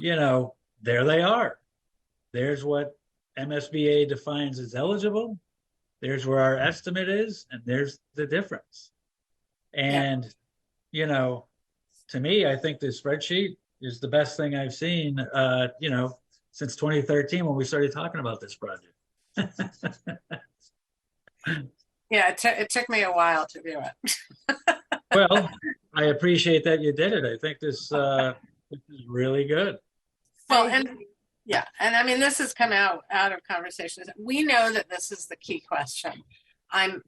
there they are. There's what MSBA defines as eligible. There's where our estimate is, and there's the difference. And to me, I think this spreadsheet is the best thing I've seen since 2013 when we started talking about this project. Yeah, it took me a while to do it. Well, I appreciate that you did it. I think this is really good. Well, I and yeah, and I mean, this has come out of conversations. We know that this is the key question. I'm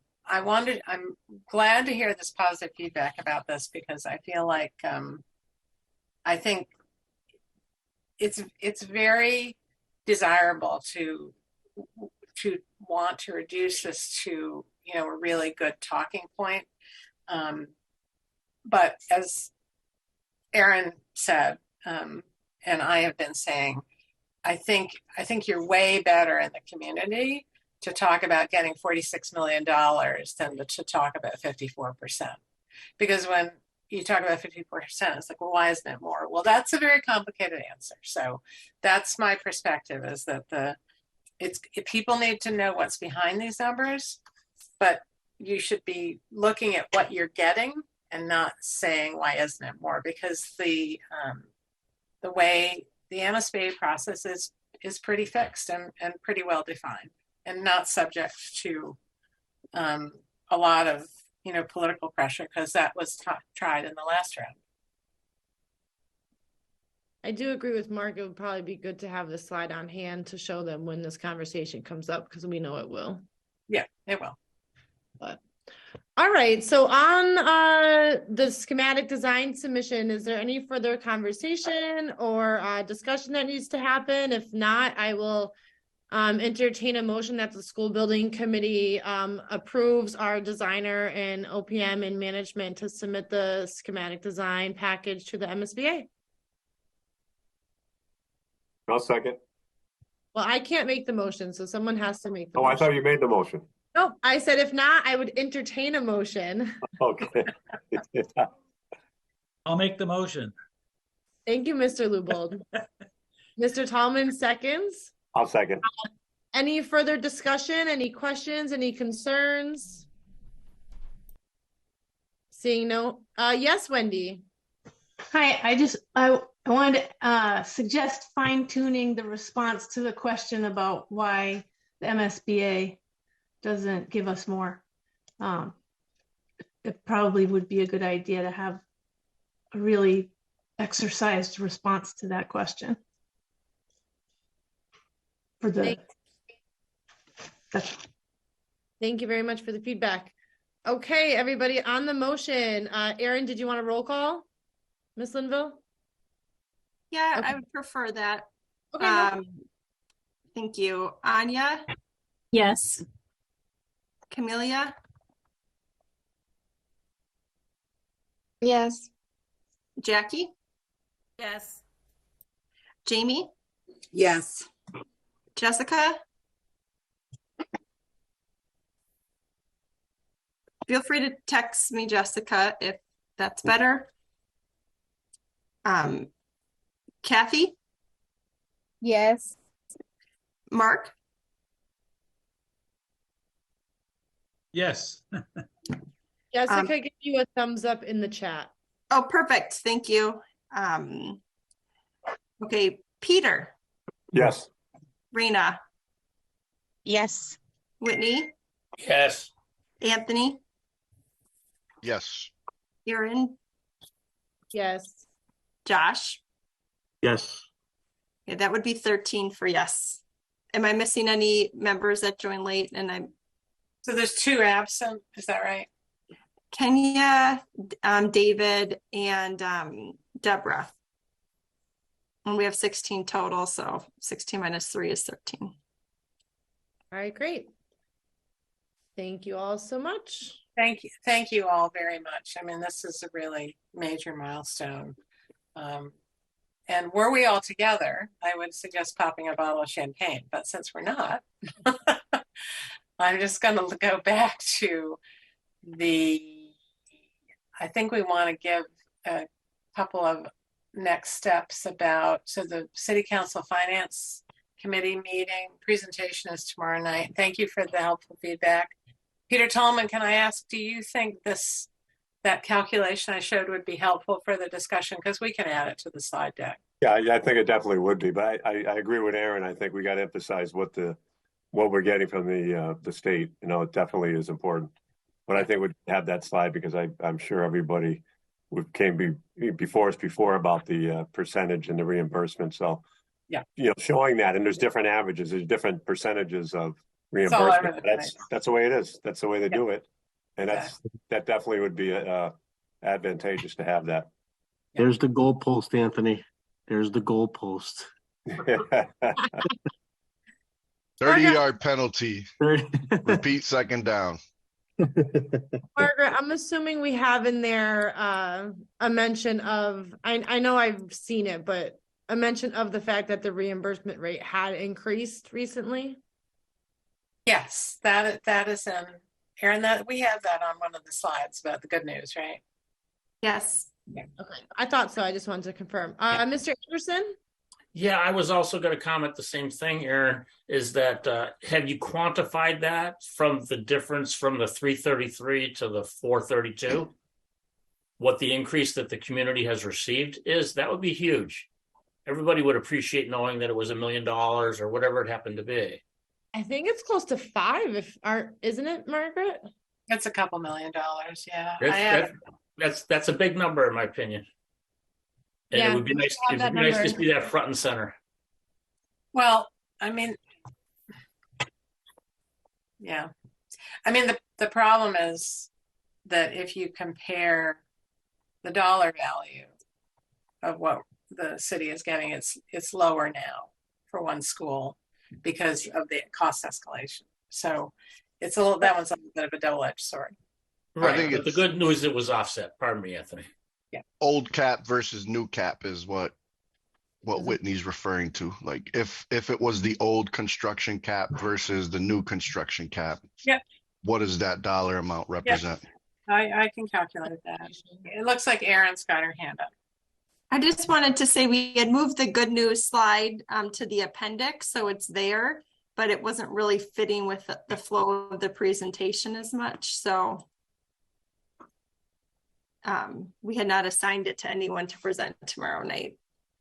glad to hear this positive feedback about this because I feel like I think it's very desirable to want to reduce this to a really good talking point. But as Aaron said, and I have been saying, I think you're way better in the community to talk about getting $46 million than to talk about 54%. Because when you talk about 54%, it's like, well, why isn't it more? Well, that's a very complicated answer. So that's my perspective, is that people need to know what's behind these numbers, but you should be looking at what you're getting and not saying, why isn't it more? Because the way the MSBA process is pretty fixed and pretty well defined and not subject to a lot of political pressure, because that was tried in the last round. I do agree with Mark. It would probably be good to have the slide on hand to show them when this conversation comes up, because we know it will. Yeah, it will. But all right, so on the schematic design submission, is there any further conversation or discussion that needs to happen? If not, I will entertain a motion that the school building committee approves our designer and OPM and management to submit the schematic design package to the MSBA. I'll second. Well, I can't make the motion, so someone has to make the Oh, motion. I thought you made the motion. No, I said if not, I would entertain a motion. Okay. I'll make the motion. Thank you, Mr. Lubold. Mr. Tallman seconds. I'll second. Any further discussion? Any questions? Any concerns? Seeing no. Yes, Wendy. Hi, I wanted to suggest fine-tuning the response to the question about why the MSBA doesn't give us more. It probably would be a good idea to have a really exercised response to that question. Thank you very much for the feedback. Okay, everybody, on the motion, Erin, did you want a roll call? Ms. Linville? Yeah, Okay. I would prefer that. Okay. Thank you. Anya, Yes. Camelia, Yes. Jackie, Yes. Jamie, Yes. Jessica. Feel free to text me, Jessica, if that's better. Kathy, Yes. Mark, Yes. Jessica, give you a thumbs up in the chat. oh, perfect. Thank you. Okay, Peter, Yes. Rena, Yes. Whitney, Yes. Anthony, Yes. Erin, Yes. Josh. Yes. Okay, that would be 13 for yes. Am I missing any members that joined late? And So there's 2 absent, is that right? Kenya, David, and Deborah. And we have 16 total, so 16 minus 3 is 13. All right, great. Thank you all so much. Thank you all very much. I mean, this is a really major milestone. And were we all together, I would suggest popping a bottle of champagne. But since we're not, I'm just going to go back to I think we want to give a couple of next steps about, so the City Council Finance Committee meeting presentation is tomorrow night. Thank you for the helpful feedback. Peter Tallman, can I ask, do you think that calculation I showed would be helpful for the discussion? Because we can add it to the slide deck. Yeah, I think it definitely would be, but I agree with Aaron. I think we got to emphasize what the what we're getting from the state. You know, it definitely is important. But I think we'd have that slide because I'm sure everybody came before us before about the percentage and the reimbursement. So, Yeah. you know, showing that, and there's different averages, there's different percentages of It's all over reimbursement. the place. That's the way it is. That's the way they Yeah. do it, and that definitely would be advantageous to have that. There's the goalpost, Anthony. There's the goalpost. 30-yard penalty. Repeat second down. Margaret, I'm assuming we have in there a mention of, I know I've seen it, but a mention of the fact that the reimbursement rate had increased recently. Yes, that is in Aaron, that we have that on one of the slides about the good news, right? Yes. Yeah. Okay, I thought so. I just wanted to confirm. Mr. Anderson? Yeah, I was also going to comment the same thing, Aaron, is that have you quantified that from the difference from the 333 to the 432? What the increase that the community has received is? That would be huge. Everybody would appreciate knowing that it was $1 million or whatever it happened to be. I think it's close to 5, isn't it, Margaret? It's a couple $1 million, yeah. That's a big number in my opinion. And Yeah, it would be nice. have It would that be nice to number. see that front and center. Well, I mean, yeah. I mean, the problem is that if you compare the dollar value of what the city is getting, it's lower now for one school because of the cost escalation. So it's that one's a bit of a double-edged sword. Right. think But the it's- good news, it was offset. Pardon me, Anthony. Old cap versus new cap is what Whitney's referring to. Like if it was the old construction cap versus the new construction cap, Yep. what does that dollar amount represent? I can calculate that. It looks like Erin's got her hand up. I just wanted to say we had moved the good news slide to the appendix, so it's there, but it wasn't really fitting with the flow of the presentation as much. So we had not assigned it to anyone to present tomorrow night.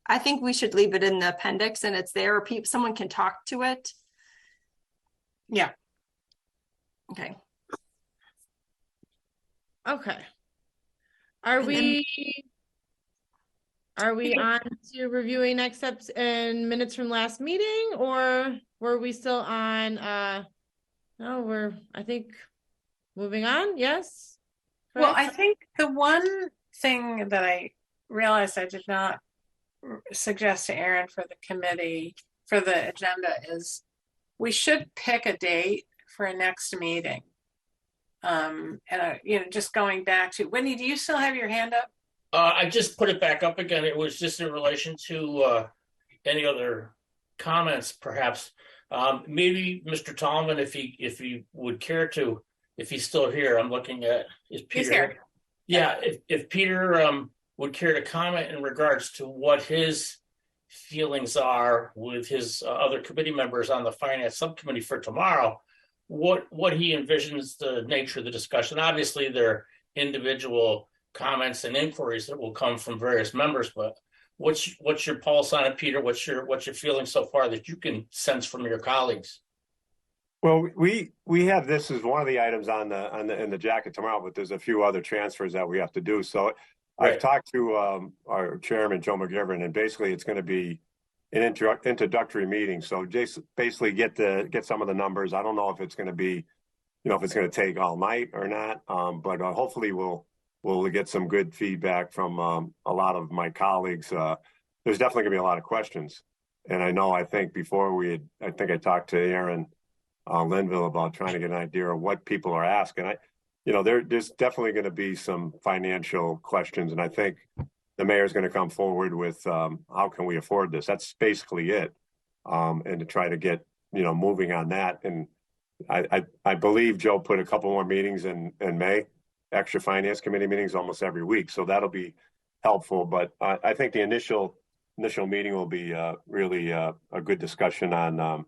I think we should leave it in the appendix and it's there, or someone can talk to it. Yeah. Okay. Okay. Are we on to reviewing next steps and minutes from last meeting, or were we still on no, we're I think moving on? Yes. Well, Correct? I think the one thing that I realized I did not suggest to Erin for the committee, for the agenda, is we should pick a date for a next meeting. And just going back to Whitney, do you still have your hand up? I just put it back up again. It was just in relation to any other comments, perhaps. Maybe Mr. Tallman, if he would care to, if he's still here. I'm looking at is Peter. He's here. Yeah, if Peter would care to comment in regards to what his feelings are with his other committee members on the finance subcommittee for tomorrow, what he envisions the nature of the discussion. Obviously, there are individual comments and inquiries that will come from various members, but what's your pulse on it, Peter? What's your feeling so far that you can sense from your colleagues? Well, we have this as one of the items in the jacket tomorrow, but there's a few other transfers that we have to do. So Right. I've talked to our chairman, Joe McGivern, and basically it's going to be an introductory meeting. So just basically get some of the numbers. I don't know if it's going to be, if it's going to take all night or not, but hopefully we'll get some good feedback from a lot of my colleagues. There's definitely going to be a lot of questions, and I think before I talked to Aaron Linville about trying to get an idea of what people are asking. There's definitely going to be some financial questions, and I think the mayor's going to come forward with how can we afford this. That's basically it, and to try to get moving on that. And I believe Joe put a couple more meetings in May, extra finance committee meetings almost every week, so that'll be helpful. But I think the initial meeting will be really a good discussion on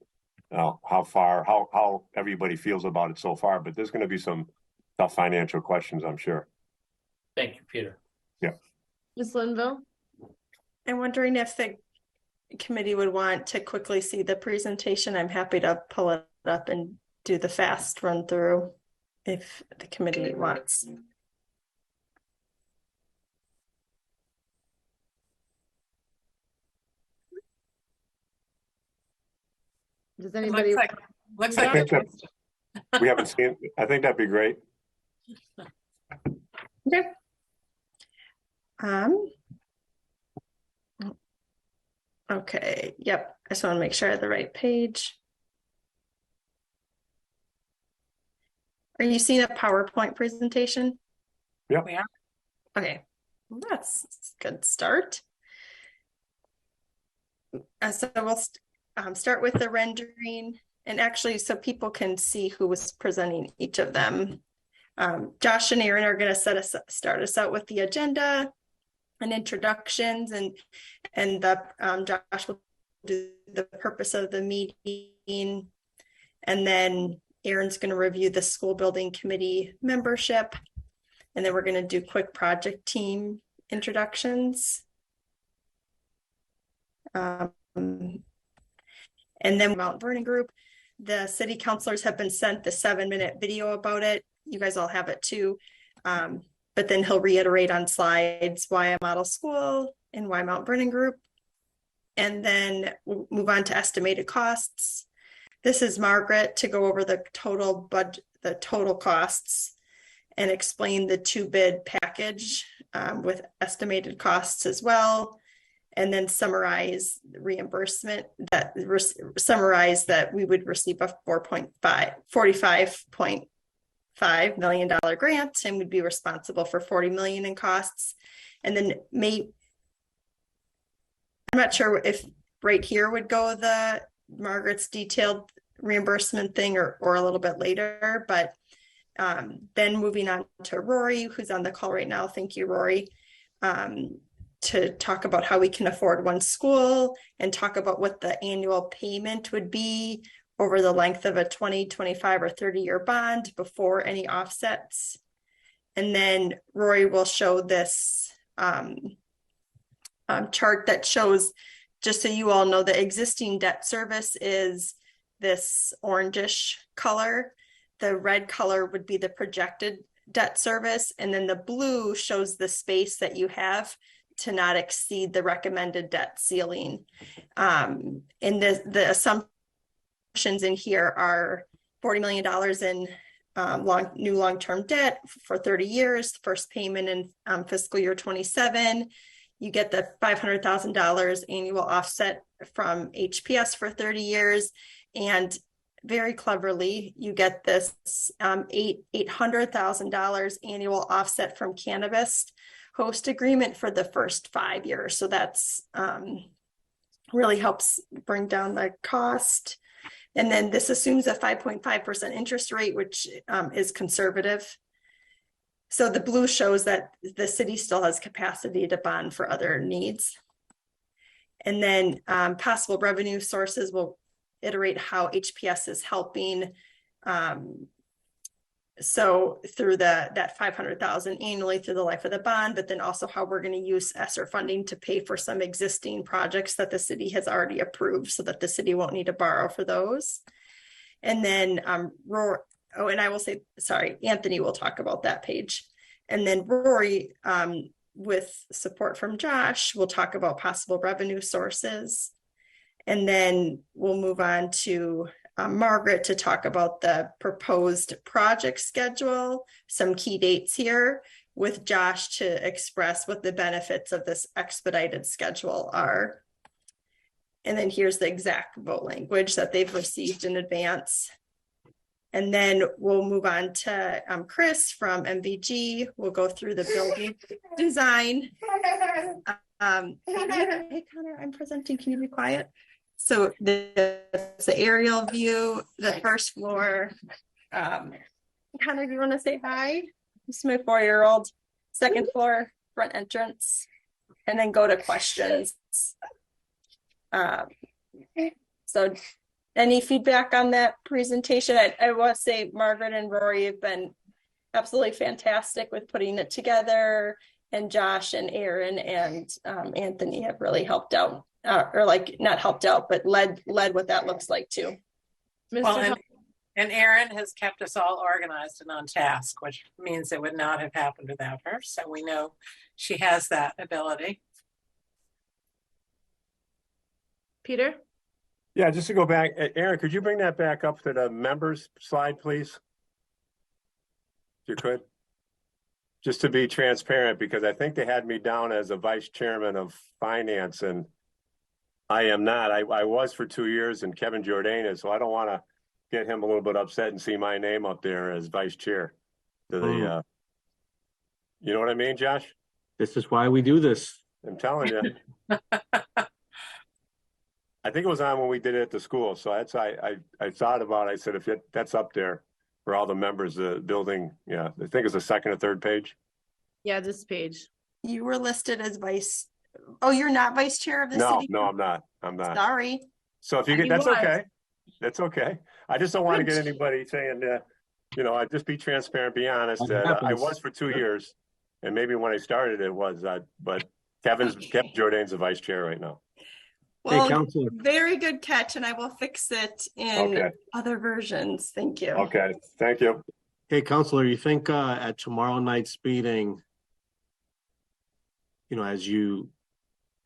how everybody feels about it so far. But there's going to be some tough financial questions, I'm sure. Thank you, Peter. Yeah. Ms. Linville? I'm wondering if the committee would want to quickly see the presentation. I'm happy to pull it up and do the fast run through if the committee wants. Does It anybody? looks I like think that we haven't seen, I think that'd be great. Okay. Okay, yep. I just want to make sure I have the right page. Are you seeing a PowerPoint presentation? Yeah. we are. Okay, that's a good start. So we'll start with the rendering, and actually so people can see who was presenting each of them. Josh and Aaron are going to start us out with the agenda and introductions, and Josh will do the purpose of the meeting, and then Aaron's going to review the school building committee membership, and then we're going to do quick project team introductions. And then Mount Vernon group, the city councilors have been sent the 7-minute video about it. You guys all have it too. But then he'll reiterate on slides why a model school and why Mount Vernon group. And then we'll move on to estimated costs. This is Margaret to go over the total budget, the total costs, and explain the 2-bid package with estimated costs as well. And then summarize reimbursement, summarize that we would receive a $45.5 million grant and would be responsible for $40 million in costs. And then I'm not sure if right here would go the Margaret's detailed reimbursement thing or a little bit later, but then moving on to Rory, who's on the call right now. Thank you, Rory. To talk about how we can afford one school and talk about what the annual payment would be over the length of a 20, 25, or 30-year bond before any offsets. And then Rory will show this chart that shows, just so you all know, the existing debt service is this orangish color. The red color would be the projected debt service, and then the blue shows the space that you have to not exceed the recommended debt ceiling. And the assumptions in here are $40 million in new long-term debt for 30 years, first payment in fiscal year 27. You get the $500,000 annual offset from HPS for 30 years. And very cleverly, you get this $800,000 annual offset from cannabis host agreement for the first 5 years. So that's really helps bring down the cost. And then this assumes a 5.5% interest rate, which is conservative. So the blue shows that the city still has capacity to bond for other needs. And then possible revenue sources will iterate how HPS is helping. So through that $500,000 annually through the life of the bond, but then also how we're going to use ESSER funding to pay for some existing projects that the city has already approved so that the city won't need to borrow for those. And then and I will say, sorry, Anthony will talk about that page. And then Rory, with support from Josh, will talk about possible revenue sources. And then we'll move on to Margaret to talk about the proposed project schedule, some key dates here, with Josh to express what the benefits of this expedited schedule are. And then here's the exact vote language that they've received in advance. And then we'll move on to Chris from MVG. We'll go through the building design. Hey, Connor, I'm presenting. Can you be quiet? So the aerial view, the first floor. Connor, do you want to say hi? This is my 4-year-old. Second floor, front entrance, and then go to questions. So any feedback on that presentation? I want to say Margaret and Rory have been absolutely fantastic with putting it together, and Josh and Aaron and Anthony have really helped out. Or like not helped out, but led what that looks like too. Mr. Well, And Erin has kept us all organized and on task, which means it would not have happened without her. So we know she has that ability. Peter? Yeah, just to go back, Aaron, could you bring that back up to the members slide, please? If you could. Just to be transparent, because I think they had me down as a vice chairman of finance, and I am not. I was for 2 years, and Kevin Jordan is, so I don't want to get him a little bit upset and see my name up there as vice chair. To the, you know what I mean, Josh? This is why we do this. I'm telling you. I think it was on when we did it at the school. So that's I thought about it. I said, if that's up there for all the members, the building, yeah, I think it's the second or third page. Yeah, this page. You were listed as vice. Oh, you're not vice chair of the No, city? no, I'm not. I'm not. Sorry. So if you He get, that's was. okay. That's okay. I just don't want to get anybody saying that, you know, I just be transparent, be honest. That That I happens. was for 2 years, and maybe when I started it was, but Kevin Jordan's the vice chair right now. Well, Counselor. very good catch, and I will fix it in Okay. other versions. Thank you. Okay, thank you. Hey, Counselor, you think at tomorrow night's meeting, you know, as you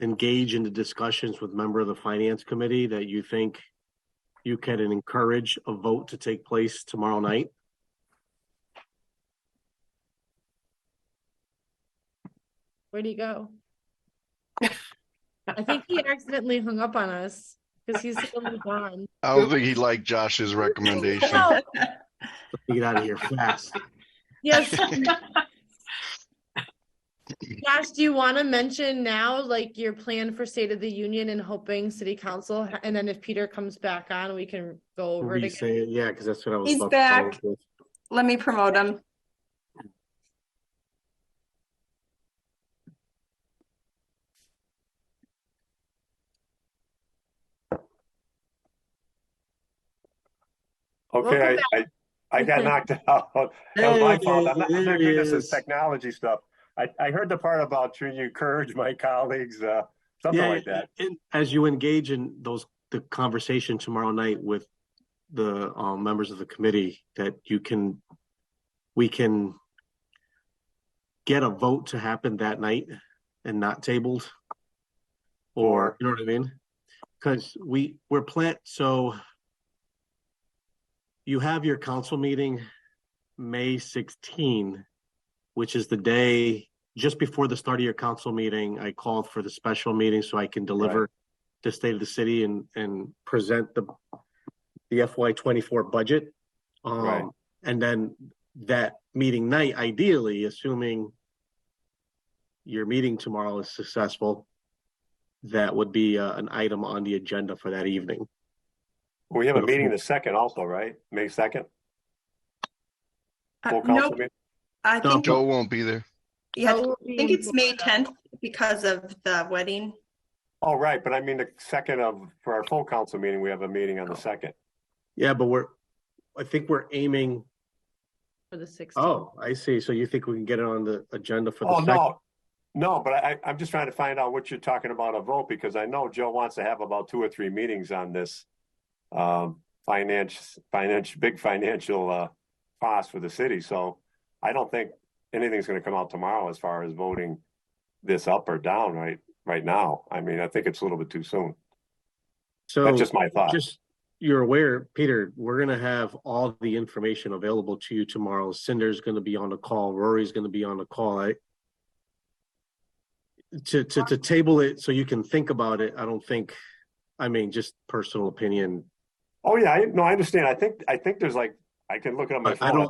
engage in the discussions with member of the finance committee, that you think you can encourage a vote to take place tomorrow night? Where'd he go? I think he accidentally hung up on us because he's still on. I don't think he liked Josh's recommendation. No. Get out of here fast. Yes. Josh, do you want to mention now, like, your plan for State of the Union and hoping City Council, and then if Peter comes back on, we can go over it again? Say it. Yeah, because that's what I was He's about back. to follow up with. Let me promote him. Okay, I got knocked out. That was my fault. I'm not There good he at this is. technology stuff. I heard the part about you encourage my colleagues, something like that. And as you engage in the conversation tomorrow night with the members of the committee, that we can get a vote to happen that night and not tabled, or you know what I mean? Because we're planned. So you have your council meeting May 16, which is the day just before the start of your council meeting. I called for the special meeting so I can deliver the state of the city and present the FY24 budget. Right. And then that meeting night, ideally, assuming your meeting tomorrow is successful, that would be an item on the agenda for that evening. We have a meeting the second also, right? May 2nd? Full council Nope. meeting? I think, Joe won't be there. yeah, Oh, I think it's May 10th because of the wedding. Oh, right, but I mean the second for our full council meeting, we have a meeting on the 2nd. Yeah, but I think we're aiming. For the 16th. Oh, I see. So you think we can get it on the agenda for the Oh, second? no, but I'm just trying to find out what you're talking about a vote, because I know Joe wants to have about 2 or 3 meetings on this big financial cost for the city. So I don't think anything's going to come out tomorrow as far as voting this up or down right now. I mean, I think it's a little bit too soon. So That's just my thought. Just you're aware, Peter, we're going to have all the information available to you tomorrow. Cinder's going to be on the call. Rory's going to be on the call. To table it so you can think about it. I don't think, I mean, just personal opinion. Oh yeah, I understand. I think there's like, I can look it up on my phone.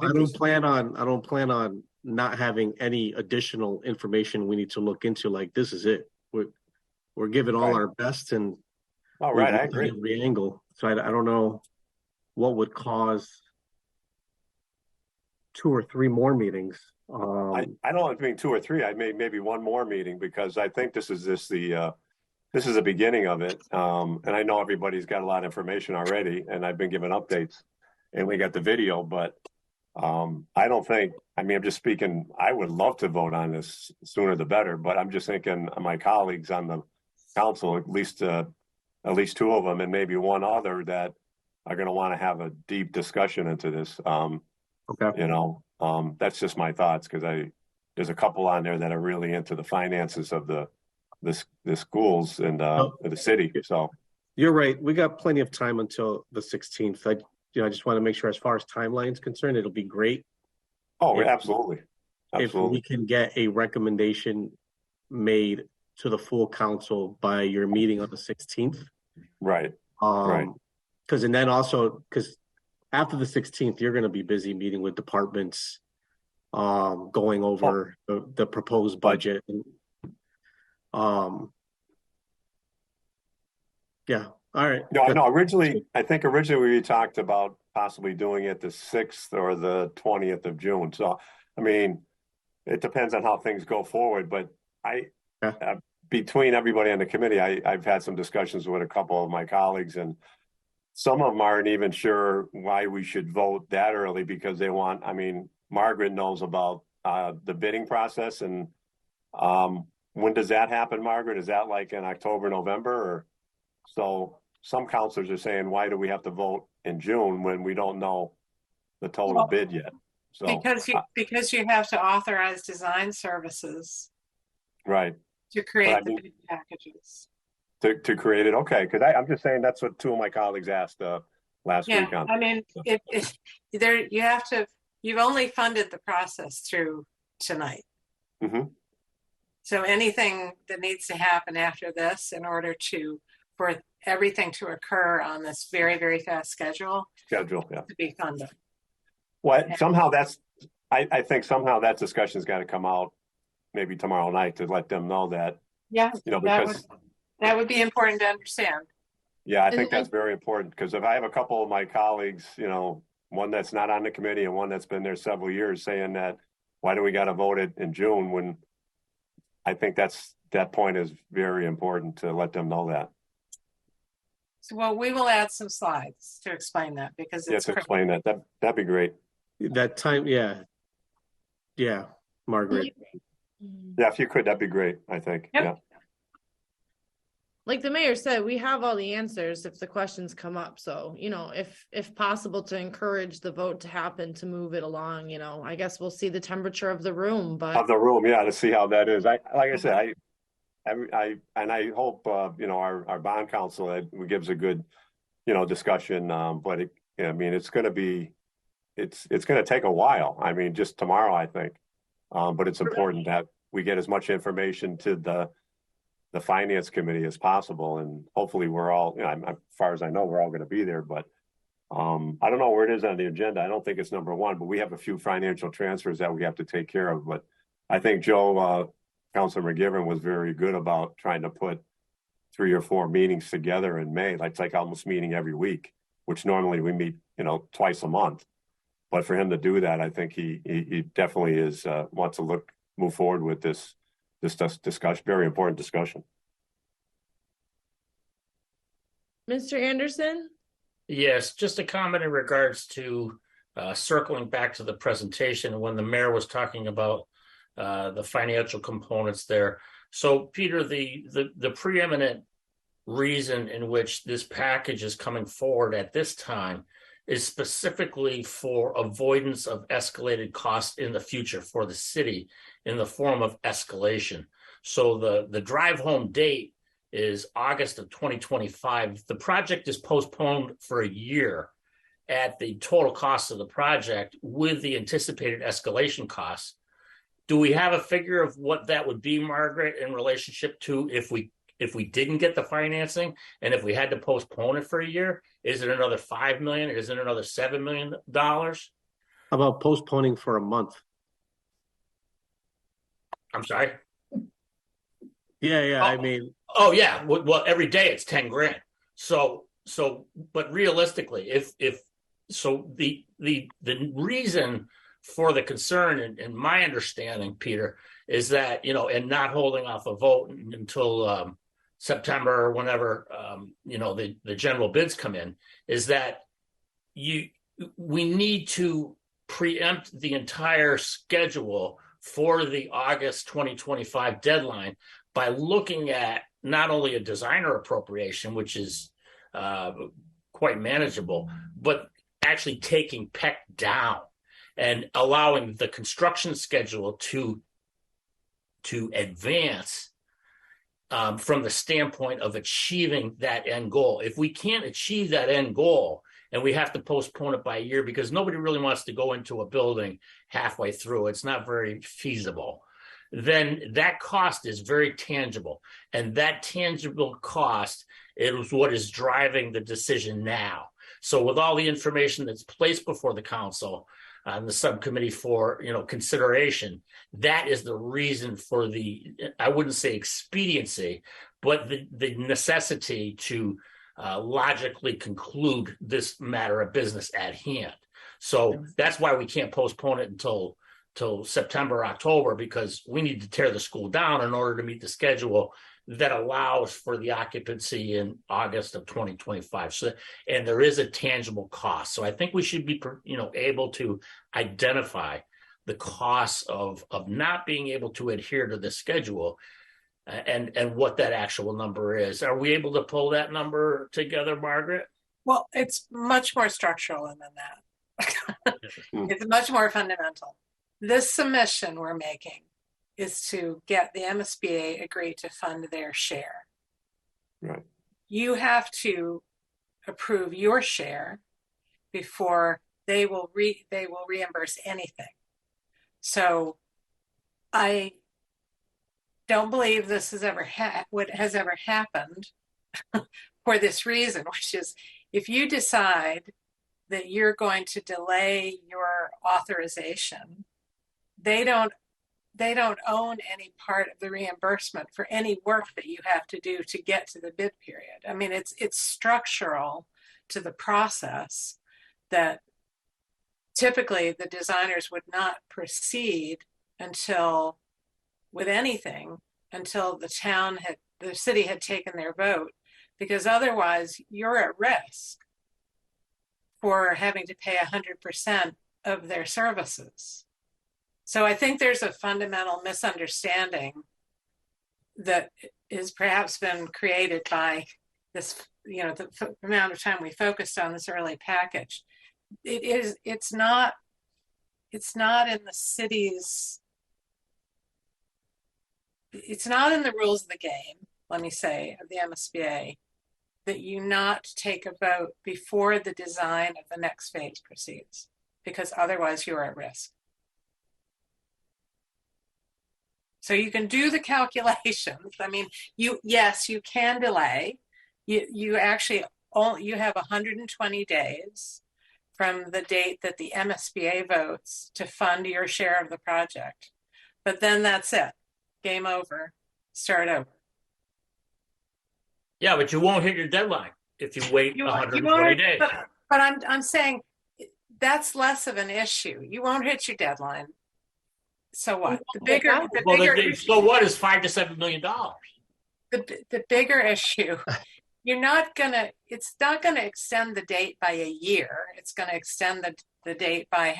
I don't plan on not having any additional information we need to look into. Like, this is it. We're giving all our best, and all right, I agree. Every angle. So I don't know what would cause 2 or 3 more meetings. I don't mean 2 or 3. I maybe 1 more meeting, because I think this is the beginning of it. And I know everybody's got a lot of information already, and I've been giving updates, and we got the video, but I don't think, I mean, I'm just speaking, I would love to vote on this sooner the better, but I'm just thinking of my colleagues on the council, at least 2 of them, and maybe 1 other, that are going to want to have a deep discussion into this. Okay. You know, that's just my thoughts because there's a couple on there that are really into the finances of the schools and the city. So you're right. We got plenty of time until the 16th. I just want to make sure as far as timeline's concerned, it'll be great. Oh, absolutely. If we can get a recommendation made to the full council by your meeting on the 16th. Right. Right. Because after the 16th, you're going to be busy meeting with departments, going over the proposed budget. And, yeah. All right. No, I think originally we talked about possibly doing it the 6th or the 20th of June. So, I mean, it depends on how things go forward, but between everybody on the committee, I've had some discussions with a couple of my colleagues, and some of them aren't even sure why we should vote that early because they want, I mean, Margaret knows about the bidding process, and when does that happen, Margaret? Is that like in October, November? Or so some counselors are saying, why do we have to vote in June when we don't know the total bid yet? So because you have to authorize design services. Right. To create the bid packages. To create it, okay? Because I'm just saying that's what two of my colleagues asked last week on. I mean, you've only funded the process through tonight. Mm-hmm. So anything that needs to happen after this, in order for everything to occur on this very, very fast schedule, to be funded. Well, somehow I think somehow that discussion's got to come out maybe tomorrow night to let them know that. Yeah, because that would be important to understand. Yeah, I think that's very important because if I have a couple of my colleagues, one that's not on the committee and one that's been there several years saying that, why do we got to vote it in June when I think that point is very important to let them know that. So, well, we will add some slides to explain that because it's explain that. That'd be great. That time, yeah, Margaret. Yeah, if you could, that'd be great. I think. Yep. Yeah. Like the mayor said, we have all the answers if the questions come up. So, if possible, to encourage the vote to happen, to move it along, I guess we'll see the temperature of the room, to see how that is. Like I said, I hope our bond council gives a good discussion. But it's going to be it's going to take a while. I mean, just tomorrow, I think. But it's important that we get as much information to the finance committee as possible, and hopefully we're all, as far as I know, we're all going to be there. But I don't know where it is on the agenda. I don't think it's number one, but we have a few financial transfers that we have to take care of. But I think Councilor McGivern was very good about trying to put 3 or 4 meetings together in May. It's like almost meeting every week, which normally we meet, twice a month. But for him to do that, I think he definitely wants to move forward with this discussion, very important discussion. Mr. Anderson? Yes, just a comment in regards to circling back to the presentation when the mayor was talking about the financial components there. So, Peter, the preeminent reason in which this package is coming forward at this time is specifically for avoidance of escalated costs in the future for the city in the form of escalation. So the drive home date is August of 2025. The project is postponed for a year at the total cost of the project with the anticipated escalation costs. Do we have a figure of what that would be, Margaret, in relationship to if we didn't get the financing and if we had to postpone it for a year? Is it another $5 million? Is it another $7 million? How about postponing for a month? I'm sorry. Yeah. I mean. Oh yeah. Well, every day it's 10 grand. So, but realistically, the reason for the concern, in my understanding, Peter, is that and not holding off a vote until September or whenever the general bids come in, is that we need to preempt the entire schedule for the August 2025 deadline by looking at not only a designer appropriation, which is quite manageable, but actually taking Peck down and allowing the construction schedule to advance from the standpoint of achieving that end goal. If we can't achieve that end goal and we have to postpone it by a year because nobody really wants to go into a building halfway through, it's not very feasible, then that cost is very tangible. And that tangible cost is what is driving the decision now. So with all the information that's placed before the council and the subcommittee for consideration, that is the reason for the, I wouldn't say expediency, but the necessity to logically conclude this matter of business at hand. So that's why we can't postpone it until September, October, because we need to tear the school down in order to meet the schedule that allows for the occupancy in August of 2025. So, and there is a tangible cost. So I think we should be, able to identify the costs of not being able to adhere to the schedule and what that actual number is. Are we able to pull that number together, Margaret? Well, it's much more structural than that. It's much more fundamental. This submission we're making is to get the MSBA agree to fund their share. Right. You have to approve your share before they will reimburse anything. So I don't believe this has ever happened for this reason, which is if you decide that you're going to delay your authorization, they don't own any part of the reimbursement for any work that you have to do to get to the bid period. I mean, it's structural to the process that typically the designers would not proceed until the city had taken their vote, because otherwise you're at risk for having to pay 100% of their services. So I think there's a fundamental misunderstanding that has perhaps been created by this, the amount of time we focused on this early package. It's not in the city's, it's not in the rules of the game, let me say, of the MSBA, that you not take a vote before the design of the next phase proceeds, because otherwise you're at risk. So you can do the calculations. I mean, you can delay. You actually you have 120 days from the date that the MSBA votes to fund your share of the project. But then that's it. Game over. Start over. Yeah, but you won't hit your deadline if you wait 120 days. But I'm saying that's less of an issue. You won't hit your deadline. So what? So what is $5 to $7 million? The bigger issue, it's not gonna extend the date by a year. It's gonna extend the date by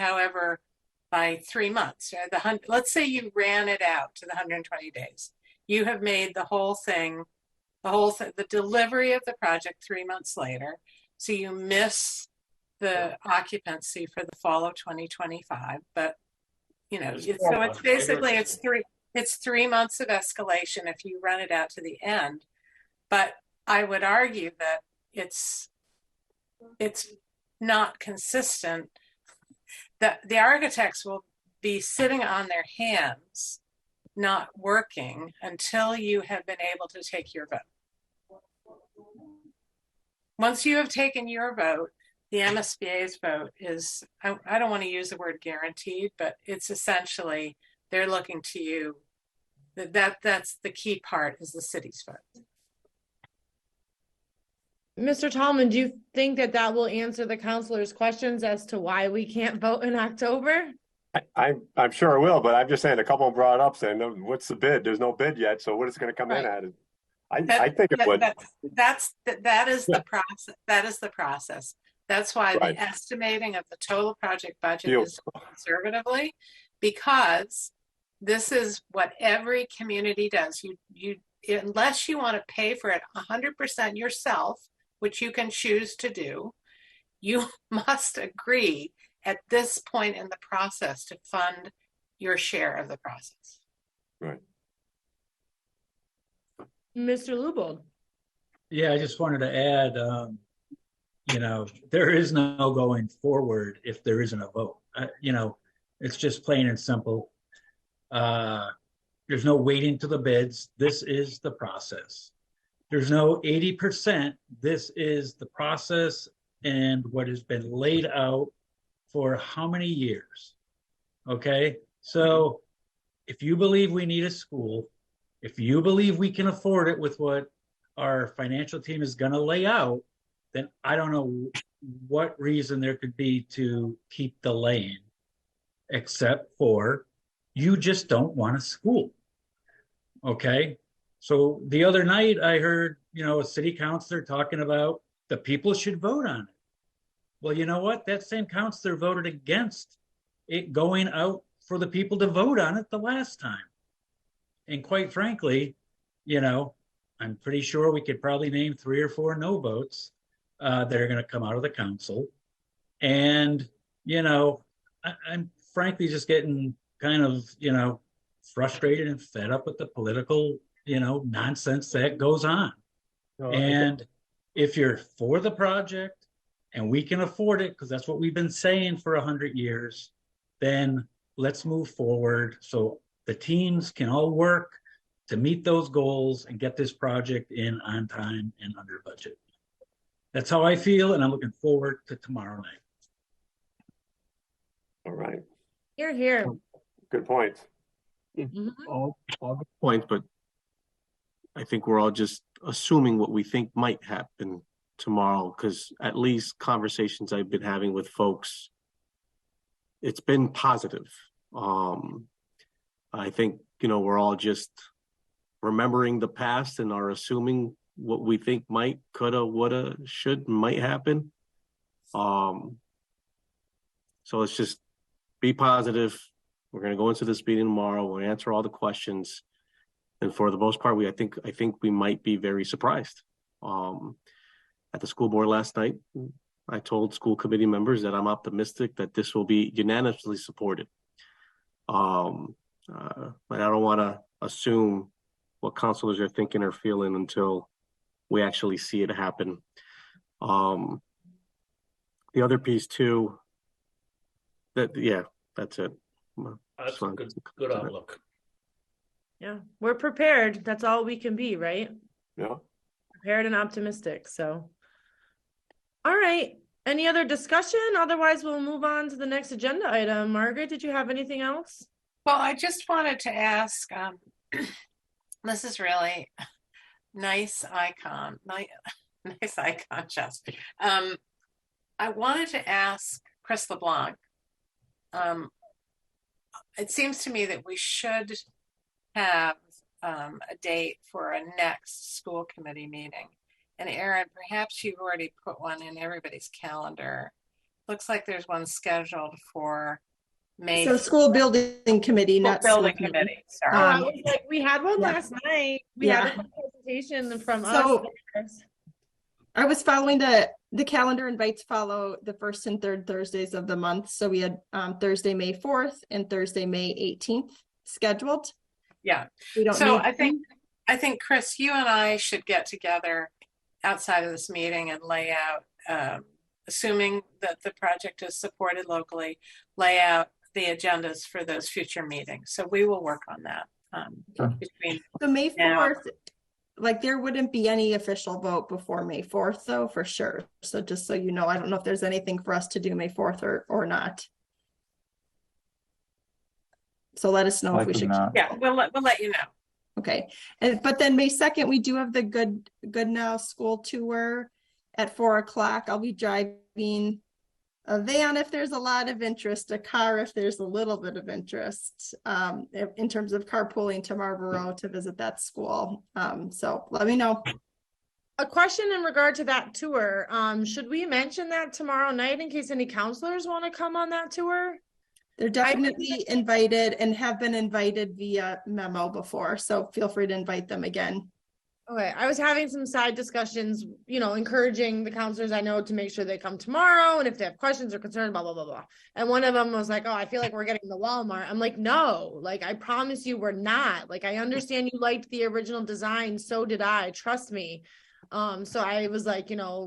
3 months. Let's say you ran it out to the 120 days. You have made the delivery of the project 3 months later. So you miss the occupancy for the fall of 2025, but so it's basically it's 3 months of escalation if you run it out to the end. But I would argue that it's not consistent, that the architects will be sitting on their hands not working until you have been able to take your vote. Once you have taken your vote, the MSBA's vote is, I don't want to use the word guaranteed, but it's essentially they're looking to you. That's the key part, is the city's vote. Mr. Tallman, do you think that will answer the counselor's questions as to why we can't vote in October? I'm sure it will, but I'm just saying a couple brought up saying, what's the bid? There's no bid yet, so what is it going to come in at? I think it would. That is the process. That is the process. That's why the estimating of the total project budget is conservatively, because this is what every community does. You unless you want to pay for it 100% yourself, which you can choose to do, you must agree at this point in the process to fund your share of the process. Right. Mr. Lubold. Yeah, I just wanted to add, there is no going forward if there isn't a vote. It's just plain and simple. There's no waiting to the bids. This is the process. There's no 80%. This is the process and what has been laid out for how many years? Okay, so if you believe we need a school, if you believe we can afford it with what our financial team is going to lay out, then I don't know what reason there could be to keep delaying, except for you just don't want a school. Okay, so the other night I heard, a city councilor talking about the people should vote on it. Well, you know what? That same councilor voted against it going out for the people to vote on it the last time. And quite frankly, I'm pretty sure we could probably name 3 or 4 no votes that are going to come out of the council. And, I'm frankly just getting kind of, frustrated and fed up with the political, nonsense that goes on. And if you're for the project and we can afford it, because that's what we've been saying for 100 years, then let's move forward so the teams can all work to meet those goals and get this project in on time and under budget. That's how I feel, and I'm looking forward to tomorrow night. All right. You're here. Good point. All good points, but I think we're all just assuming what we think might happen tomorrow, because at least conversations I've been having with folks, it's been positive. I think, we're all just remembering the past and are assuming what we think might, coulda, woulda, should, might happen. So let's just be positive. We're going to go into this meeting tomorrow. We'll answer all the questions. And for the most part, I think we might be very surprised. At the school board last night, I told school committee members that I'm optimistic that this will be unanimously supported. But I don't want to assume what counselors are thinking or feeling until we actually see it happen. The other piece too, that's it. That's a good outlook. Yeah, we're prepared. That's all we can be, right? Yeah. Prepared and optimistic. So, all right. Any other discussion? Otherwise, we'll move on to the next agenda item. Margaret, did you have anything else? Well, I just wanted to ask, this is really nice icon, nice icon, Jess. I wanted to ask Chris LeBlanc, it seems to me that we should have a date for a next school committee meeting. And Erin, perhaps you've already put one in everybody's calendar. Looks like there's one scheduled for May. So school building committee, not building committee. Sorry. I was like, we had one last night. We had a presentation from us. I was following the calendar invites follow the first and third Thursdays of the month. So we had Thursday, May 4th and Thursday, May 18th scheduled. Yeah. So I think Chris, you and I should get together outside of this meeting and lay out, assuming that the project is supported locally, lay out the agendas for those future meetings. So we will work on that. Between so May 4th, like there wouldn't be any official vote before May 4th though, for sure. So just so you know, I don't know if there's anything for us to do May 4th or not. So let us know if we should. Yeah, we'll let you know. Okay, but then May 2nd, we do have the Good Now school tour at 4 o'clock. I'll be driving a van if there's a lot of interest, a car if there's a little bit of interest, in terms of carpooling to Marlboro to visit that school. So let me know. A question in regard to that tour. Should we mention that tomorrow night in case any counselors want to come on that tour? They're definitely invited and have been invited via memo before, so feel free to invite them again. Okay, I was having some side discussions, encouraging the counselors I know to make sure they come tomorrow, and if they have questions or concerns, blah, blah, blah, blah. And one of them was like, oh, I feel like we're getting the Walmart. I'm like, no, like, I promise you we're not. Like, I understand you liked the original design, so did I, trust me. So I was like,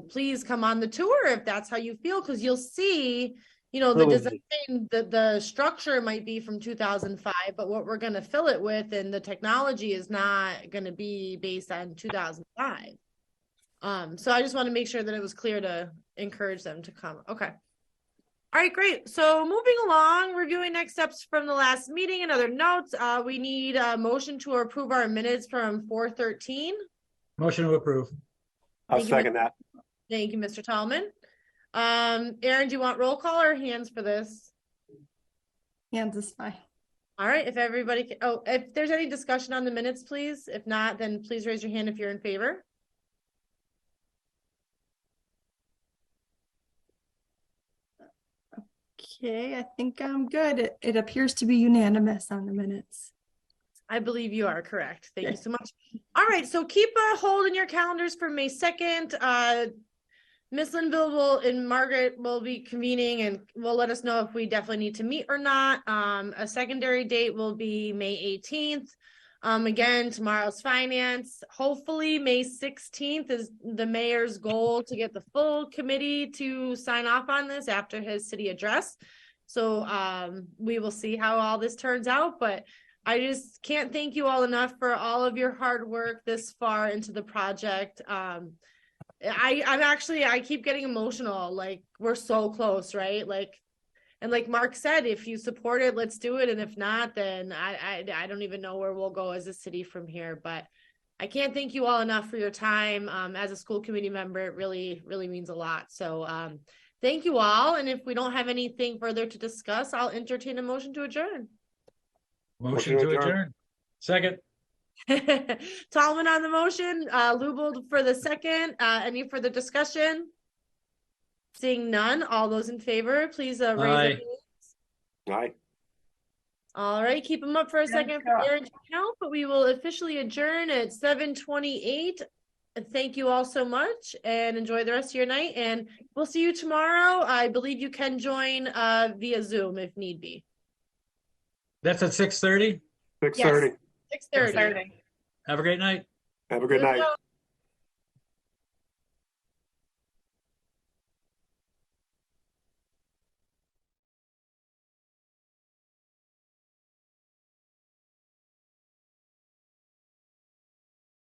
please come on the tour if that's how you feel, because you'll see, the design, the structure might be from 2005, but what we're going to fill it with and the technology is not going to be based on 2005. So I just want to make sure that it was clear to encourage them to come. Okay. All right, great. So moving along, reviewing next steps from the last meeting and other notes, we need a motion to approve our minutes from 4/13. Motion to approve. I'll second that. Thank you, Mr. Tallman. Aaron, do you want roll call or hands for this? Hands is fine. All right, if everybody can, if there's any discussion on the minutes, please. If not, then please raise your hand if you're in favor. Okay, I think I'm good. It appears to be unanimous on the minutes. I believe you are correct. Thank you so much. All right, so keep a hold in your calendars for May 2nd. Miss Linville and Margaret will be convening and will let us know if we definitely need to meet or not. A secondary date will be May 18th. Again, tomorrow's finance. Hopefully May 16th is the mayor's goal to get the full committee to sign off on this after his city address. So we will see how all this turns out, but I just can't thank you all enough for all of your hard work this far into the project. I keep getting emotional. Like, we're so close, right? And like Mark said, if you support it, let's do it. And if not, then I don't even know where we'll go as a city from here. But I can't thank you all enough for your time. As a school committee member, it really, really means a lot. So thank you all. And if we don't have anything further to discuss, I'll entertain a motion to adjourn. Motion to adjourn. Second. Tallman on the motion, Lubbold for the second. Any further discussion? Seeing none, all those in favor, please raise your hands. Aye. All right, keep them up for a second for Aaron to count, but we will officially adjourn at 7:28. Thank you all so much and enjoy the rest of your night. And we'll see you tomorrow. I believe you can join via Zoom if need be. That's at 6:30. 6:30. 6:30. Have a great night. Have a good night.